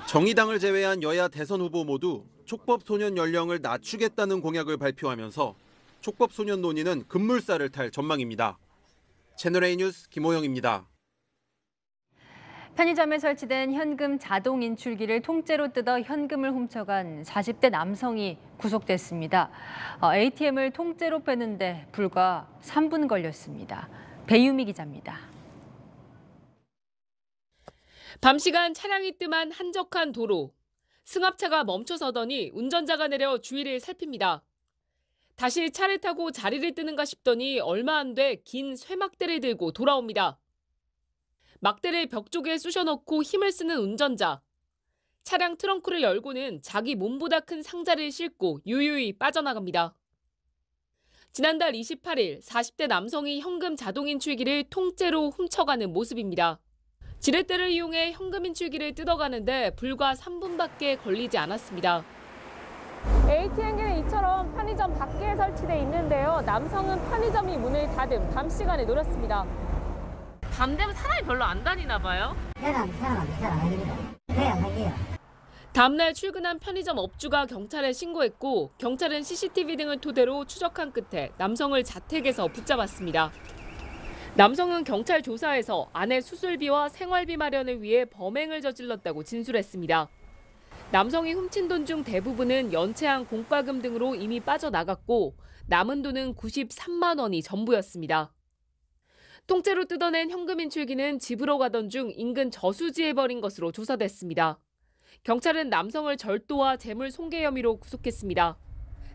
정의당을 제외한 여야 대선 후보 모두 촉법소년 연령을 낮추겠다는 공약을 발표하면서 촉법소년 논의는 급물살을 탈 전망입니다. 채널A 뉴스 김호영입니다. 편의점에 설치된 현금 자동 인출기를 통째로 뜯어 현금을 훔쳐간 40대 남성이 구속됐습니다. ATM을 통째로 빼는데 불과 3분 걸렸습니다. 배유미 기자입니다. 밤 시간 차량이 뜸한 한적한 도로. 승합차가 멈춰서더니 운전자가 내려 주위를 살핍니다. 다시 차를 타고 자리를 뜨는가 싶더니 얼마 안 돼 긴 쇠막대를 들고 돌아옵니다. 막대를 벽 쪽에 쑤셔넣고 힘을 쓰는 운전자. 차량 트렁크를 열고는 자기 몸보다 큰 상자를 싣고 유유히 빠져나갑니다. 지난달 28일 40대 남성이 현금 자동인출기를 통째로 훔쳐가는 모습입니다. 지렛대를 이용해 현금 인출기를 뜯어가는데 불과 3분밖에 걸리지 않았습니다. ATM기는 이처럼 편의점 밖에 설치돼 있는데요. 남성은 편의점이 문을 닫은 밤 시간에 노렸습니다. 밤 되면 사람이 별로 안 다니나 봐요. 다음 날 출근한 편의점 업주가 경찰에 신고했고 경찰은 CCTV 등을 토대로 추적한 끝에 남성을 자택에서 붙잡았습니다. 남성은 경찰 조사에서 아내 수술비와 생활비 마련을 위해 범행을 저질렀다고 진술했습니다. 남성이 훔친 돈 중 대부분은 연체한 공과금 등으로 이미 빠져나갔고 남은 돈은 93만 원이 전부였습니다. 통째로 뜯어낸 현금 인출기는 집으로 가던 중 인근 저수지에 버린 것으로 조사됐습니다. 경찰은 남성을 절도와 재물 손괴 혐의로 구속했습니다.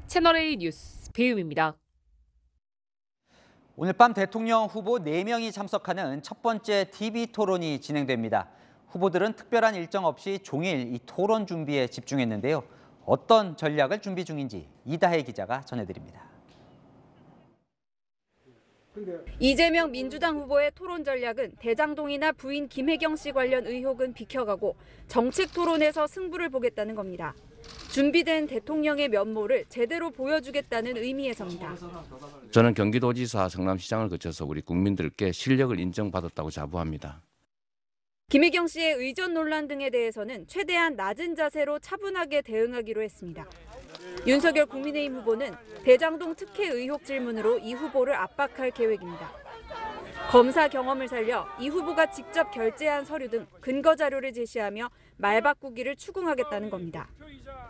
채널A 뉴스 배유미입니다. 오늘 밤 대통령 후보 4명이 참석하는 첫 번째 TV 토론이 진행됩니다. 후보들은 특별한 일정 없이 종일 이 토론 준비에 집중했는데요. 어떤 전략을 준비 중인지 이다혜 기자가 전해드립니다. 이재명 민주당 후보의 토론 전략은 대장동이나 부인 김혜경 씨 관련 의혹은 비켜가고 정책 토론에서 승부를 보겠다는 겁니다. 준비된 대통령의 면모를 제대로 보여주겠다는 의미에서입니다. 저는 경기도지사 성남시장을 거쳐서 우리 국민들께 실력을 인정받았다고 자부합니다. 김혜경 씨의 의전 논란 등에 대해서는 최대한 낮은 자세로 차분하게 대응하기로 했습니다. 윤석열 국민의힘 후보는 대장동 특혜 의혹 질문으로 이 후보를 압박할 계획입니다. 검사 경험을 살려 이 후보가 직접 결제한 서류 등 근거 자료를 제시하며 말 바꾸기를 추궁하겠다는 겁니다.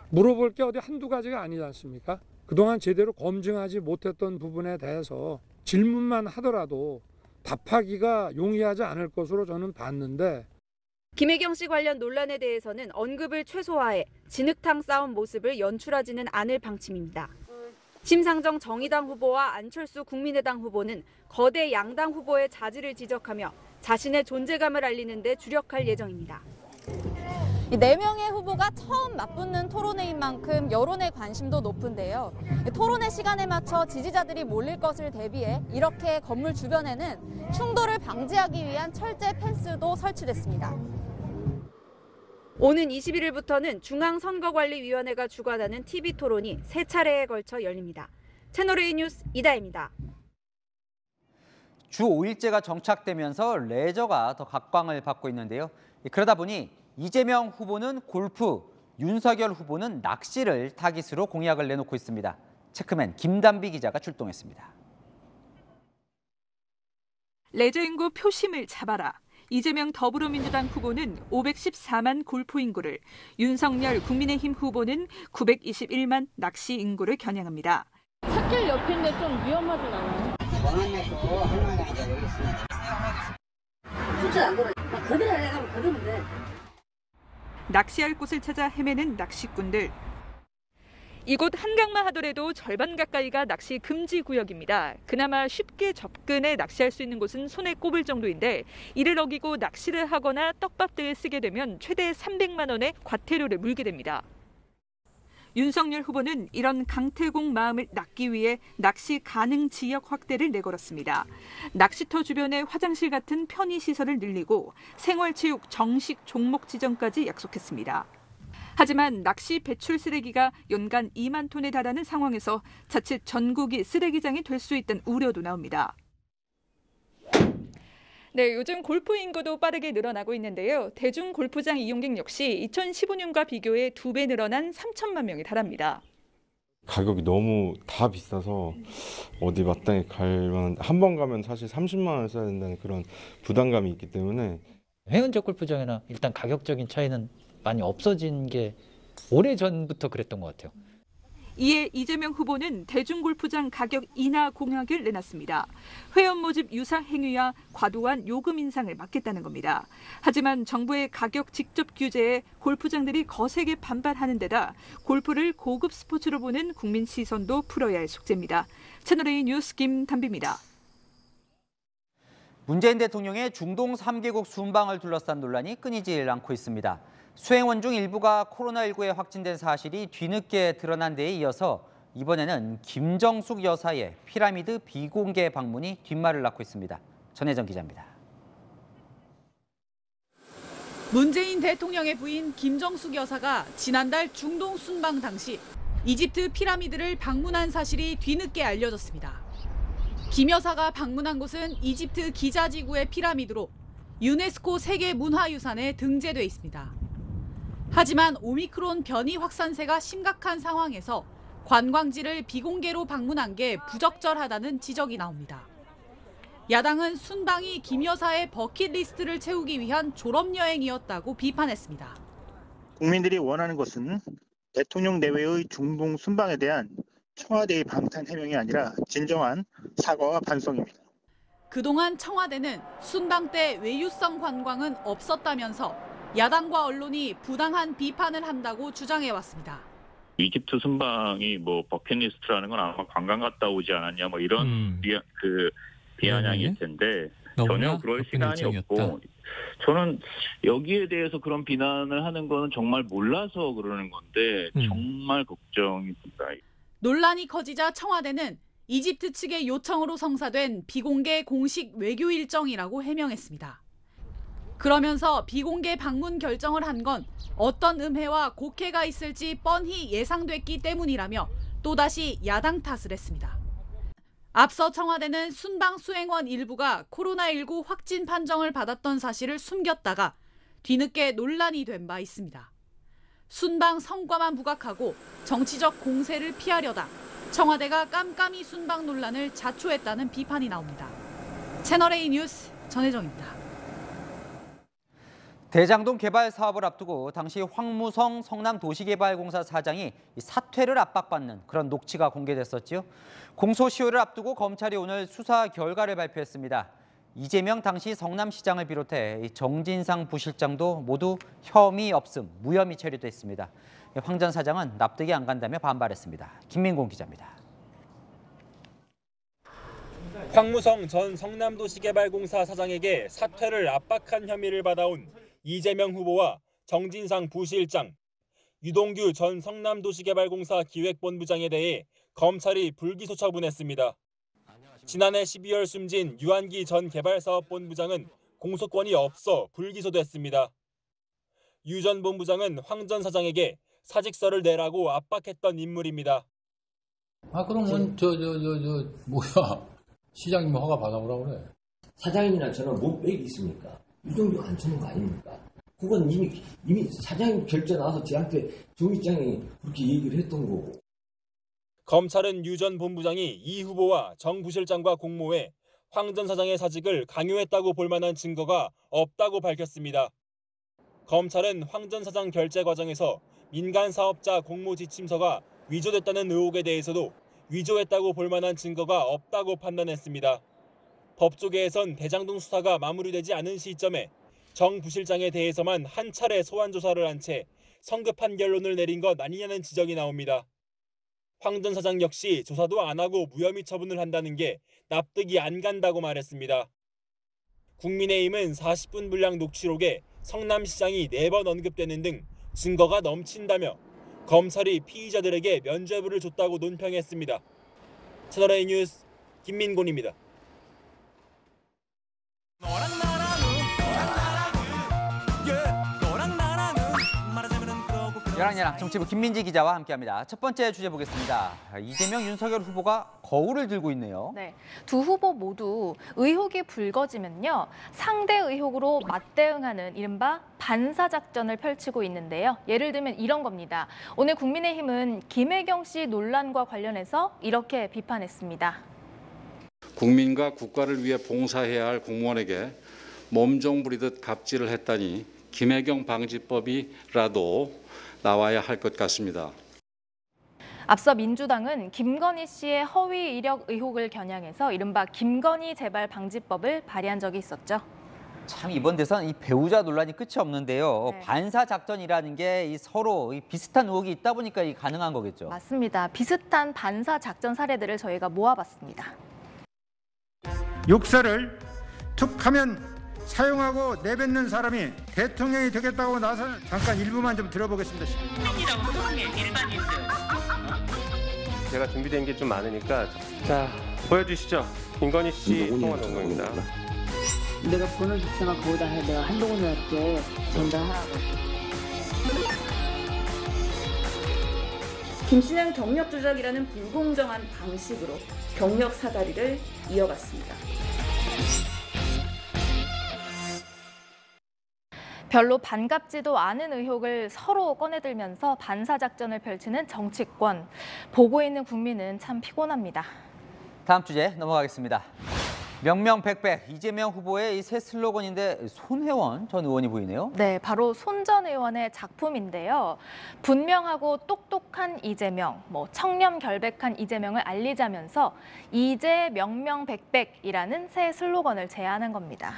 물어볼 게 어디 한두 가지가 아니지 않습니까? 그동안 제대로 검증하지 못했던 부분에 대해서 질문만 하더라도 답하기가 용이하지 않을 것으로 저는 봤는데 김혜경 씨 관련 논란에 대해서는 언급을 최소화해 진흙탕 싸움 모습을 연출하지는 않을 방침입니다. 심상정 정의당 후보와 안철수 국민의당 후보는 거대 양당 후보의 자질을 지적하며 자신의 존재감을 알리는 데 주력할 예정입니다. 이 4명의 후보가 처음 맞붙는 토론회인 만큼 여론의 관심도 높은데요. 토론회 시간에 맞춰 지지자들이 몰릴 것을 대비해 이렇게 건물 주변에는 충돌을 방지하기 위한 철제 펜스도 설치됐습니다. 오는 21일부터는 중앙선거관리위원회가 주관하는 TV 토론이 3차례에 걸쳐 열립니다. 채널A 뉴스 이다혜입니다. 주 5일제가 정착되면서 레저가 더 각광을 받고 있는데요. 그러다 보니 이재명 후보는 골프, 윤석열 후보는 낚시를 타깃으로 공약을 내놓고 있습니다. 체크맨 김단비 기자가 출동했습니다. 레저 인구 표심을 잡아라. 이재명 더불어민주당 후보는 514만 골프 인구를, 윤석열 국민의힘 후보는 921만 낚시 인구를 겨냥합니다. 찻길 옆인데 좀 위험하진 않아요? 진짜 안 걸어. 그대로 내가면 그대로 돼. 낚시할 곳을 찾아 헤매는 낚시꾼들. 이곳 한강만 하더라도 절반 가까이가 낚시 금지 구역입니다. 그나마 쉽게 접근해 낚시할 수 있는 곳은 손에 꼽을 정도인데 이를 어기고 낚시를 하거나 떡밥대에 쓰게 되면 최대 300만 원의 과태료를 물게 됩니다. 윤석열 후보는 이런 강태공 마음을 낚기 위해 낚시 가능 지역 확대를 내걸었습니다. 낚시터 주변에 화장실 같은 편의시설을 늘리고 생활체육 정식 종목 지정까지 약속했습니다. 하지만 낚시 배출 쓰레기가 연간 2만 톤에 달하는 상황에서 자칫 전국이 쓰레기장이 될 수 있다는 우려도 나옵니다. 네, 요즘 골프 인구도 빠르게 늘어나고 있는데요. 대중 골프장 이용객 역시 2015년과 비교해 2배 늘어난 3천만 명에 달합니다. 가격이 너무 다 비싸서 어디 마땅히 갈 만한, 한 번 가면 사실 30만 원을 써야 된다는 그런 부담감이 있기 때문에 회원제 골프장이나 일단 가격적인 차이는 많이 없어진 게 오래전부터 그랬던 것 같아요. 이에 이재명 후보는 대중골프장 가격 인하 공약을 내놨습니다. 회원 모집 유사 행위와 과도한 요금 인상을 막겠다는 겁니다. 하지만 정부의 가격 직접 규제에 골프장들이 거세게 반발하는 데다 골프를 고급 스포츠로 보는 국민 시선도 풀어야 할 숙제입니다. 채널A 뉴스 김담비입니다. 문재인 대통령의 중동 3개국 순방을 둘러싼 논란이 끊이질 않고 있습니다. 수행원 중 일부가 코로나19에 확진된 사실이 뒤늦게 드러난 데에 이어서 이번에는 김정숙 여사의 피라미드 비공개 방문이 뒷말을 낳고 있습니다. 전혜정 기자입니다. 문재인 대통령의 부인 김정숙 여사가 지난달 중동 순방 당시 이집트 피라미드를 방문한 사실이 뒤늦게 알려졌습니다. 김 여사가 방문한 곳은 이집트 기자지구의 피라미드로 유네스코 세계문화유산에 등재돼 있습니다. 하지만 오미크론 변이 확산세가 심각한 상황에서 관광지를 비공개로 방문한 게 부적절하다는 지적이 나옵니다. 야당은 순방이 김 여사의 버킷리스트를 채우기 위한 졸업여행이었다고 비판했습니다. 국민들이 원하는 것은 대통령 내외의 중동 순방에 대한 청와대의 방탄 해명이 아니라 진정한 사과와 반성입니다. 그동안 청와대는 순방 때 외유성 관광은 없었다면서 야당과 언론이 부당한 비판을 한다고 주장해왔습니다. 이집트 순방이 뭐 버킷리스트라는 건 아마 관광 갔다 오지 않았냐 뭐 이런 비아냥일 텐데 전혀 그럴 시간이 없고 저는 여기에 대해서 그런 비난을 하는 거는 정말 몰라서 그러는 건데 정말 걱정입니다. 논란이 커지자 청와대는 이집트 측의 요청으로 성사된 비공개 공식 외교 일정이라고 해명했습니다. 그러면서 비공개 방문 결정을 한 건 어떤 음해와 곡해가 있을지 뻔히 예상됐기 때문이라며 또다시 야당 탓을 했습니다. 앞서 청와대는 순방 수행원 일부가 코로나19 확진 판정을 받았던 사실을 숨겼다가 뒤늦게 논란이 된 바 있습니다. 순방 성과만 부각하고 정치적 공세를 피하려다 청와대가 깜깜이 순방 논란을 자초했다는 비판이 나옵니다. 채널A 뉴스 전혜정입니다. 대장동 개발 사업을 앞두고 당시 황무성 성남도시개발공사 사장이 사퇴를 압박받는 그런 녹취가 공개됐었지요. 공소시효를 앞두고 검찰이 오늘 수사 결과를 발표했습니다. 이재명 당시 성남시장을 비롯해 정진상 부실장도 모두 혐의 없음, 무혐의 처리됐습니다. 황 전 사장은 납득이 안 간다며 반발했습니다. 김민공 기자입니다. 황무성 전 성남도시개발공사 사장에게 사퇴를 압박한 혐의를 받아온 이재명 후보와 정진상 부실장, 유동규 전 성남도시개발공사 기획본부장에 대해 검찰이 불기소 처분했습니다. 지난해 12월 숨진 유한기 전 개발사업본부장은 공소권이 없어 불기소됐습니다. 유 전 본부장은 황 전 사장에게 사직서를 내라고 압박했던 인물입니다. 그러면 뭐야? 시장님 허가 받아오라고 그래. 사장님이랑 저는 뭔 빽이 있습니까? 유동규 안 주는 거 아닙니까? 그건 이미 사장님 결제 나와서 저한테 종이장에 그렇게 얘기를 했던 거고. 검찰은 유 전 본부장이 이 후보와 정 부실장과 공모해 황 전 사장의 사직을 강요했다고 볼 만한 증거가 없다고 밝혔습니다. 검찰은 황 전 사장 결제 과정에서 민간 사업자 공모 지침서가 위조됐다는 의혹에 대해서도 위조했다고 볼 만한 증거가 없다고 판단했습니다. 법조계에선 대장동 수사가 마무리되지 않은 시점에 정 부실장에 대해서만 한 차례 소환 조사를 한 채 성급한 결론을 내린 것 아니냐는 지적이 나옵니다. 황 전 사장 역시 조사도 안 하고 무혐의 처분을 한다는 게 납득이 안 간다고 말했습니다. 국민의힘은 40분 분량 녹취록에 성남시장이 4번 언급되는 등 증거가 넘친다며 검찰이 피의자들에게 면죄부를 줬다고 논평했습니다. 채널A 뉴스 김민곤입니다. 여랑야랑 정치부 김민지 기자와 함께합니다. 첫 번째 주제 보겠습니다. 이재명, 윤석열 후보가 거울을 들고 있네요. 네, 두 후보 모두 의혹이 불거지면요. 상대 의혹으로 맞대응하는 이른바 반사작전을 펼치고 있는데요. 예를 들면 이런 겁니다. 오늘 국민의힘은 김혜경 씨 논란과 관련해서 이렇게 비판했습니다. 국민과 국가를 위해 봉사해야 할 공무원에게 몸종 부리듯 갑질을 했다니 김혜경 방지법이라도 나와야 할 것 같습니다. 앞서 민주당은 김건희 씨의 허위 이력 의혹을 겨냥해서 이른바 김건희 재발 방지법을 발의한 적이 있었죠. 참 이번 대선 이 배우자 논란이 끝이 없는데요. 네. 반사 작전이라는 게 이 서로 이 비슷한 의혹이 있다 보니까 이 가능한 거겠죠. 맞습니다. 비슷한 반사 작전 사례들을 저희가 모아봤습니다. 욕설을 툭하면 사용하고 내뱉는 사람이 대통령이 되겠다고 나서는 잠깐 일부만 좀 들어보겠습니다. 제가 준비된 게 좀 많으니까 자 보여주시죠. 김건희 씨 통화 녹음입니다. 내가 번호 줬잖아. 거기다 해. 내가 한동훈한테 전달하라고. 김신영 경력 조작이라는 불공정한 방식으로 경력 사다리를 이어갔습니다. 별로 반갑지도 않은 의혹을 서로 꺼내들면서 반사작전을 펼치는 정치권. 보고 있는 국민은 참 피곤합니다. 다음 주제 넘어가겠습니다. 명명백백 이재명 후보의 이 새 슬로건인데 손혜원 전 의원이 보이네요. 네, 바로 손 전 의원의 작품인데요. 분명하고 똑똑한 이재명, 청렴결백한 이재명을 알리자면서 이재 명명백백이라는 새 슬로건을 제안한 겁니다.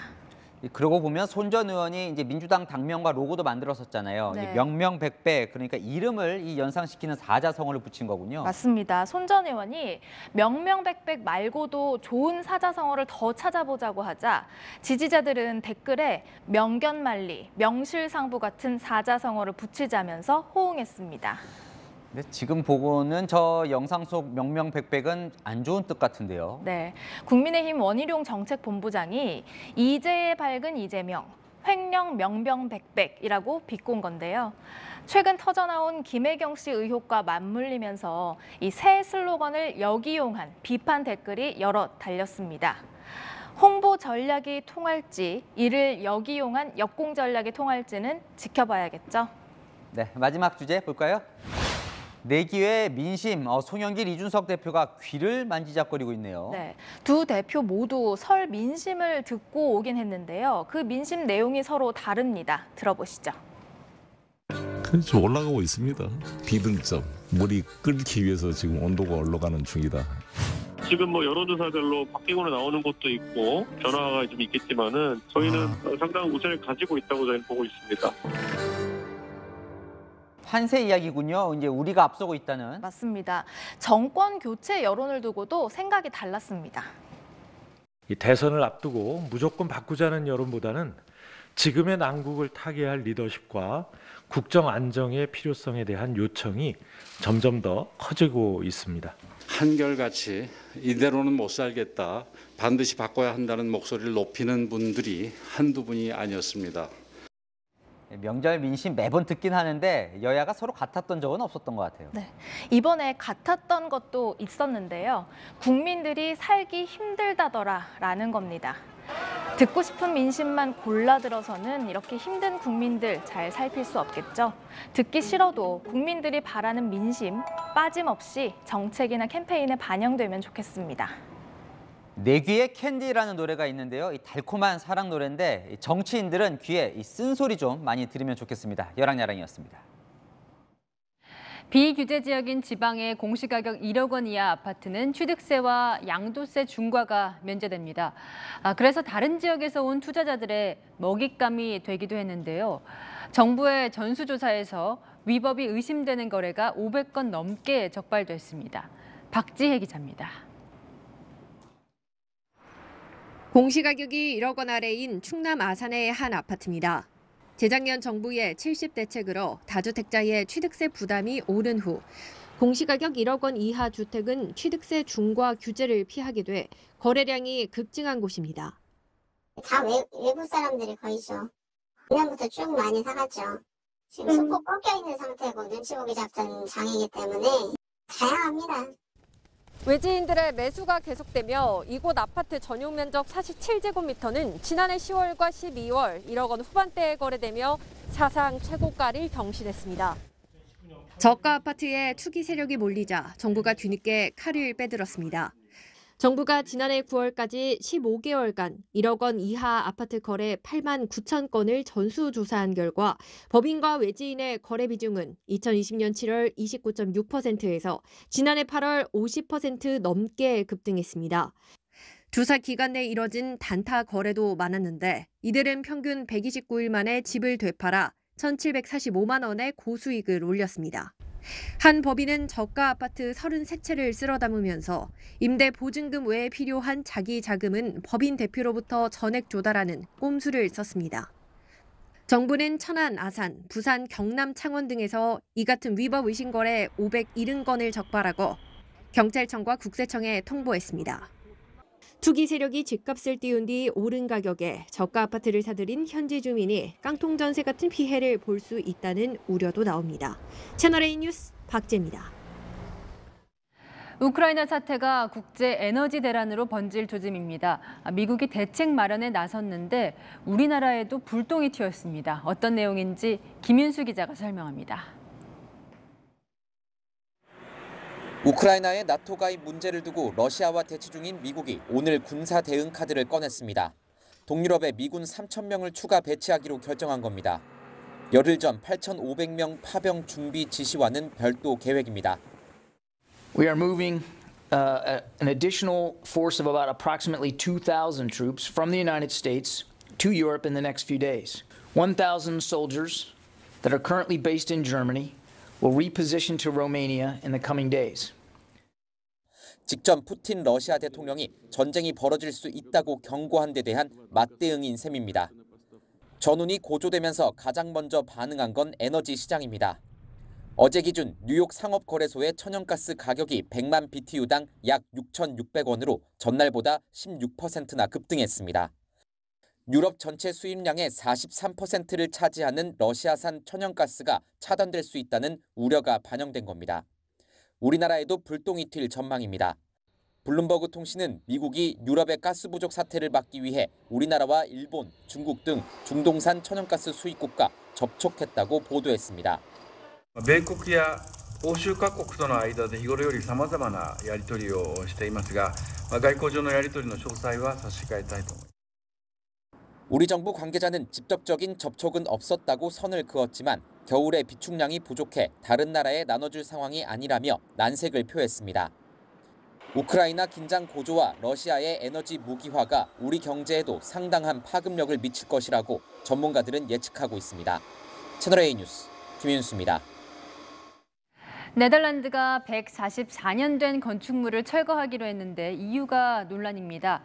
그러고 보면 손 전 의원이 이제 민주당 당명과 로고도 만들었었잖아요. 네. 명명백백 그러니까 이름을 이 연상시키는 사자성어를 붙인 거군요. 맞습니다. 손 전 의원이 명명백백 말고도 좋은 사자성어를 더 찾아보자고 하자 지지자들은 댓글에 명견만리, 명실상부 같은 사자성어를 붙이자면서 호응했습니다. 근데 지금 보고는 저 영상 속 명명백백은 안 좋은 뜻 같은데요. 네, 국민의힘 원희룡 정책본부장이 이재의 밝은 이재명, 횡령 명명백백이라고 비꼰 건데요. 최근 터져나온 김혜경 씨 의혹과 맞물리면서 이 새 슬로건을 역이용한 비판 댓글이 여럿 달렸습니다. 홍보 전략이 통할지, 이를 역이용한 역공 전략이 통할지는 지켜봐야겠죠. 네, 마지막 주제 볼까요? 내기의 민심, 송영길, 이준석 대표가 귀를 만지작거리고 있네요. 네, 두 대표 모두 설 민심을 듣고 오긴 했는데요. 그 민심 내용이 서로 다릅니다. 들어보시죠. 좀 올라가고 있습니다. 비등점, 물이 끓기 위해서 지금 온도가 올라가는 중이다. 지금 여론조사별로 바뀌거나 나오는 것도 있고 변화가 좀 있겠지만은 저희는 상당한 우세를 가지고 있다고 저희는 보고 있습니다. 판세 이야기군요. 이제 우리가 앞서고 있다는. 맞습니다. 정권 교체 여론을 두고도 생각이 달랐습니다. 이 대선을 앞두고 무조건 바꾸자는 여론보다는 지금의 난국을 타개할 리더십과 국정 안정의 필요성에 대한 요청이 점점 더 커지고 있습니다. 한결같이 이대로는 못 살겠다, 반드시 바꿔야 한다는 목소리를 높이는 분들이 한두 분이 아니었습니다. 명절 민심 매번 듣긴 하는데 여야가 서로 같았던 적은 없었던 것 같아요. 네, 이번에 같았던 것도 있었는데요. 국민들이 살기 힘들다더라라는 겁니다. 듣고 싶은 민심만 골라들어서는 이렇게 힘든 국민들 잘 살필 수 없겠죠. 듣기 싫어도 국민들이 바라는 민심 빠짐없이 정책이나 캠페인에 반영되면 좋겠습니다. 내 귀에 캔디라는 노래가 있는데요. 이 달콤한 사랑 노래인데 정치인들은 귀에 이 쓴소리 좀 많이 들으면 좋겠습니다. 열랑야랑이었습니다. 비규제 지역인 지방의 공시가격 1억 원 이하 아파트는 취득세와 양도세 중과가 면제됩니다. 그래서 다른 지역에서 온 투자자들의 먹잇감이 되기도 했는데요. 정부의 전수조사에서 위법이 의심되는 거래가 500건 넘게 적발됐습니다. 박지혜 기자입니다. 공시가격이 1억 원 아래인 충남 아산의 한 아파트입니다. 재작년 정부의 70대책으로 다주택자의 취득세 부담이 오른 후 공시가격 1억 원 이하 주택은 취득세 중과 규제를 피하게 돼 거래량이 급증한 곳입니다. 다 외국 사람들이 거의죠. 작년부터 쭉 많이 사갔죠. 지금 수폭 꺾여 있는 상태고 눈치 보기 작전 장이기 때문에 다양합니다. 외지인들의 매수가 계속되며 이곳 아파트 전용 면적 47제곱미터는 지난해 10월과 12월 1억 원 후반대에 거래되며 사상 최고가를 경신했습니다. 저가 아파트에 투기 세력이 몰리자 정부가 뒤늦게 칼을 빼들었습니다. 정부가 지난해 9월까지 15개월간 1억 원 이하 아파트 거래 8만 9천 건을 전수조사한 결과 법인과 외지인의 거래 비중은 2020년 7월 29.6%에서 지난해 8월 50% 넘게 급등했습니다. 조사 기간 내 이뤄진 단타 거래도 많았는데 이들은 평균 129일 만에 집을 되팔아 1,745만 원의 고수익을 올렸습니다. 한 법인은 저가 아파트 33채를 쓸어 담으면서 임대 보증금 외에 필요한 자기 자금은 법인 대표로부터 전액 조달하는 꼼수를 썼습니다. 정부는 천안, 아산, 부산, 경남, 창원 등에서 이 같은 위법 의심거래 570건을 적발하고 경찰청과 국세청에 통보했습니다. 투기 세력이 집값을 띄운 뒤 오른 가격에 저가 아파트를 사들인 현지 주민이 깡통 전세 같은 피해를 볼 수 있다는 우려도 나옵니다. 채널A 뉴스 박재입니다. 우크라이나 사태가 국제 에너지 대란으로 번질 조짐입니다. 미국이 대책 마련에 나섰는데 우리나라에도 불똥이 튀었습니다. 어떤 내용인지 김윤수 기자가 설명합니다. 우크라이나의 나토 가입 문제를 두고 러시아와 대치 중인 미국이 오늘 군사 대응 카드를 꺼냈습니다. 동유럽에 미군 3,000명을 추가 배치하기로 결정한 겁니다. 열흘 전 8,500명 파병 준비 지시와는 별도 계획입니다. We are moving an additional force of about approximately 2,000 troops from the United States to Europe in the next few days. 1,000 soldiers that are currently based in Germany will reposition to Romania in the coming days. 직전 푸틴 러시아 대통령이 전쟁이 벌어질 수 있다고 경고한 데 대한 맞대응인 셈입니다. 전운이 고조되면서 가장 먼저 반응한 건 에너지 시장입니다. 어제 기준 뉴욕 상업거래소의 천연가스 가격이 100만 BTU당 약 6,600원으로 전날보다 16%나 급등했습니다. 유럽 전체 수입량의 43%를 차지하는 러시아산 천연가스가 차단될 수 있다는 우려가 반영된 겁니다. 우리나라에도 불똥이 튈 전망입니다. 블룸버그 통신은 미국이 유럽의 가스 부족 사태를 막기 위해 우리나라와 일본, 중국 등 중동산 천연가스 수입국과 접촉했다고 보도했습니다. 米国や欧州各国との間で日頃より様々なやり取りをしていますが、外交上のやり取りの詳細は差し控えたいと思います。 우리 정부 관계자는 직접적인 접촉은 없었다고 선을 그었지만 겨울에 비축량이 부족해 다른 나라에 나눠줄 상황이 아니라며 난색을 표했습니다. 우크라이나 긴장 고조와 러시아의 에너지 무기화가 우리 경제에도 상당한 파급력을 미칠 것이라고 전문가들은 예측하고 있습니다. 채널A 뉴스 김윤수입니다. 네덜란드가 144년 된 건축물을 철거하기로 했는데 이유가 논란입니다.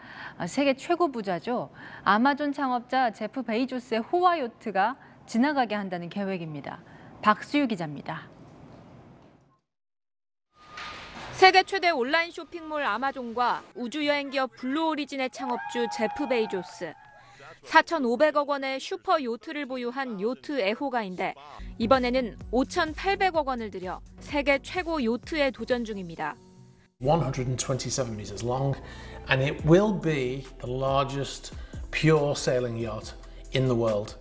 세계 최고 부자죠. 아마존 창업자 제프 베이조스의 호화 요트가 지나가게 한다는 계획입니다. 박수유 기자입니다. 세계 최대 온라인 쇼핑몰 아마존과 우주여행 기업 블루오리진의 창업주 제프 베이조스. 4,500억 원의 슈퍼 요트를 보유한 요트 애호가인데 이번에는 5,800억 원을 들여 세계 최고 요트에 도전 중입니다. 127 meters long and it will be the largest pure sailing yacht in the world.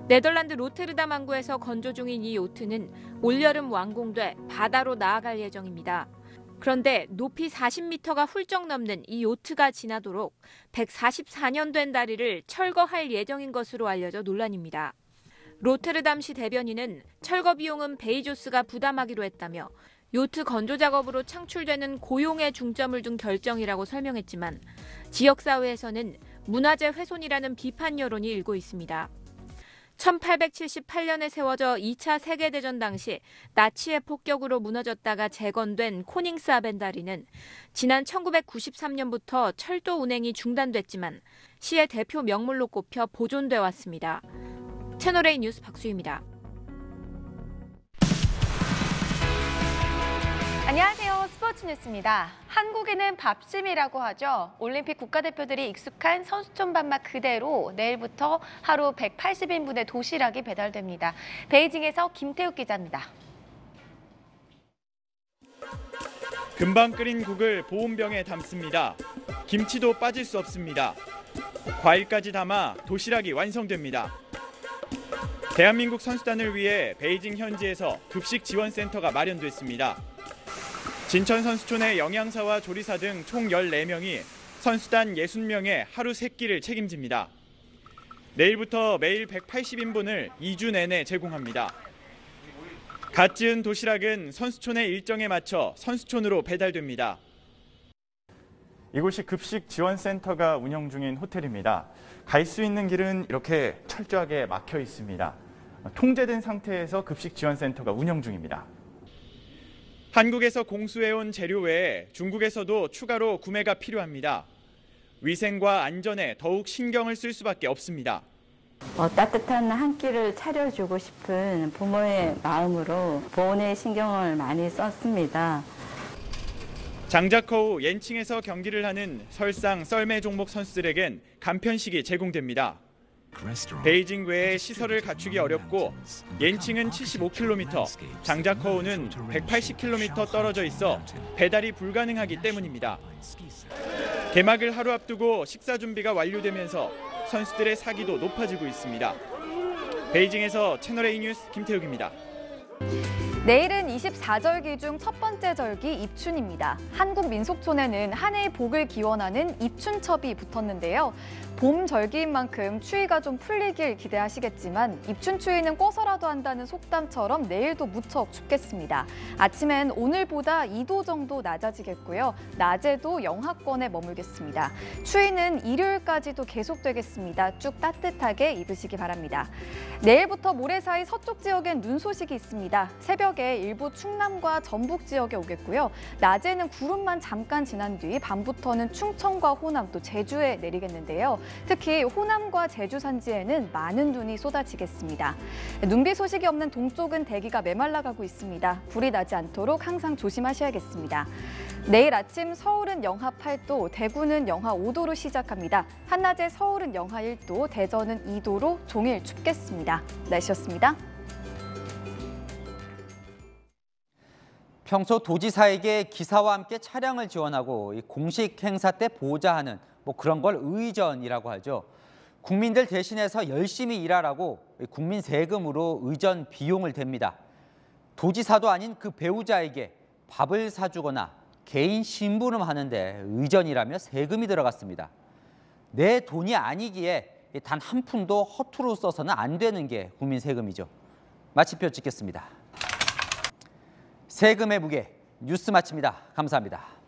네덜란드 로테르담 항구에서 건조 중인 이 요트는 올여름 완공돼 바다로 나아갈 예정입니다. 그런데 높이 40m가 훌쩍 넘는 이 요트가 지나도록 144년 된 다리를 철거할 예정인 것으로 알려져 논란입니다. 로테르담시 대변인은 철거 비용은 베이조스가 부담하기로 했다며 요트 건조 작업으로 창출되는 고용에 중점을 둔 결정이라고 설명했지만 지역사회에서는 문화재 훼손이라는 비판 여론이 일고 있습니다. 1878년에 세워져 2차 세계대전 당시 나치의 폭격으로 무너졌다가 재건된 코닝스하벤 다리는 지난 1993년부터 철도 운행이 중단됐지만 시의 대표 명물로 꼽혀 보존돼 왔습니다. 채널A 뉴스 박수희입니다. 안녕하세요. 스포츠 뉴스입니다. 한국에는 밥심이라고 하죠. 올림픽 국가대표들이 익숙한 선수촌 밥맛 그대로 내일부터 하루 180인분의 도시락이 배달됩니다. 베이징에서 김태욱 기자입니다. 금방 끓인 국을 보온병에 담습니다. 김치도 빠질 수 없습니다. 과일까지 담아 도시락이 완성됩니다. 대한민국 선수단을 위해 베이징 현지에서 급식 지원센터가 마련됐습니다. 진천 선수촌의 영양사와 조리사 등 총 14명이 선수단 60명의 하루 3끼를 책임집니다. 내일부터 매일 180인분을 2주 내내 제공합니다. 갓 지은 도시락은 선수촌의 일정에 맞춰 선수촌으로 배달됩니다. 이곳이 급식 지원센터가 운영 중인 호텔입니다. 갈 수 있는 길은 이렇게 철저하게 막혀 있습니다. 통제된 상태에서 급식 지원센터가 운영 중입니다. 한국에서 공수해온 재료 외에 중국에서도 추가로 구매가 필요합니다. 위생과 안전에 더욱 신경을 쓸 수밖에 없습니다. 따뜻한 한 끼를 차려주고 싶은 부모의 마음으로 보온에 신경을 많이 썼습니다. 장자커 후 옌칭에서 경기를 하는 설상 썰매 종목 선수들에겐 간편식이 제공됩니다. 베이징 외에 시설을 갖추기 어렵고 옌칭은 75km, 장자커우는 180km 떨어져 있어 배달이 불가능하기 때문입니다. 개막을 하루 앞두고 식사 준비가 완료되면서 선수들의 사기도 높아지고 있습니다. 베이징에서 채널A 뉴스 김태욱입니다. 내일은 24절기 중 첫 번째 절기 입춘입니다. 한국 민속촌에는 한 해의 복을 기원하는 입춘첩이 붙었는데요. 봄 절기인 만큼 추위가 좀 풀리길 기대하시겠지만 입춘 추위는 꿔서라도 한다는 속담처럼 내일도 무척 춥겠습니다. 아침엔 오늘보다 2도 정도 낮아지겠고요. 낮에도 영하권에 머물겠습니다. 추위는 일요일까지도 계속되겠습니다. 쭉 따뜻하게 입으시기 바랍니다. 내일부터 모레 사이 서쪽 지역엔 눈 소식이 있습니다. 새벽에 일부 충남과 전북 지역에 오겠고요. 낮에는 구름만 잠깐 지난 뒤 밤부터는 충청과 호남 또 제주에 내리겠는데요. 특히 호남과 제주 산지에는 많은 눈이 쏟아지겠습니다. 눈비 소식이 없는 동쪽은 대기가 메말라가고 있습니다. 불이 나지 않도록 항상 조심하셔야겠습니다. 내일 아침 서울은 영하 8도, 대구는 영하 5도로 시작합니다. 한낮에 서울은 영하 1도, 대전은 2도로 종일 춥겠습니다. 날씨였습니다. 평소 도지사에게 기사와 함께 차량을 지원하고 공식 행사 때 보좌하는 그런 걸 의전이라고 하죠. 국민들 대신해서 열심히 일하라고 국민 세금으로 의전 비용을 댑니다. 도지사도 아닌 그 배우자에게 밥을 사주거나 개인 심부름하는데 의전이라며 세금이 들어갔습니다. 내 돈이 아니기에 단 한 푼도 허투루 써서는 안 되는 게 국민 세금이죠. 마침표 찍겠습니다. 세금의 무게 뉴스 마칩니다. 감사합니다.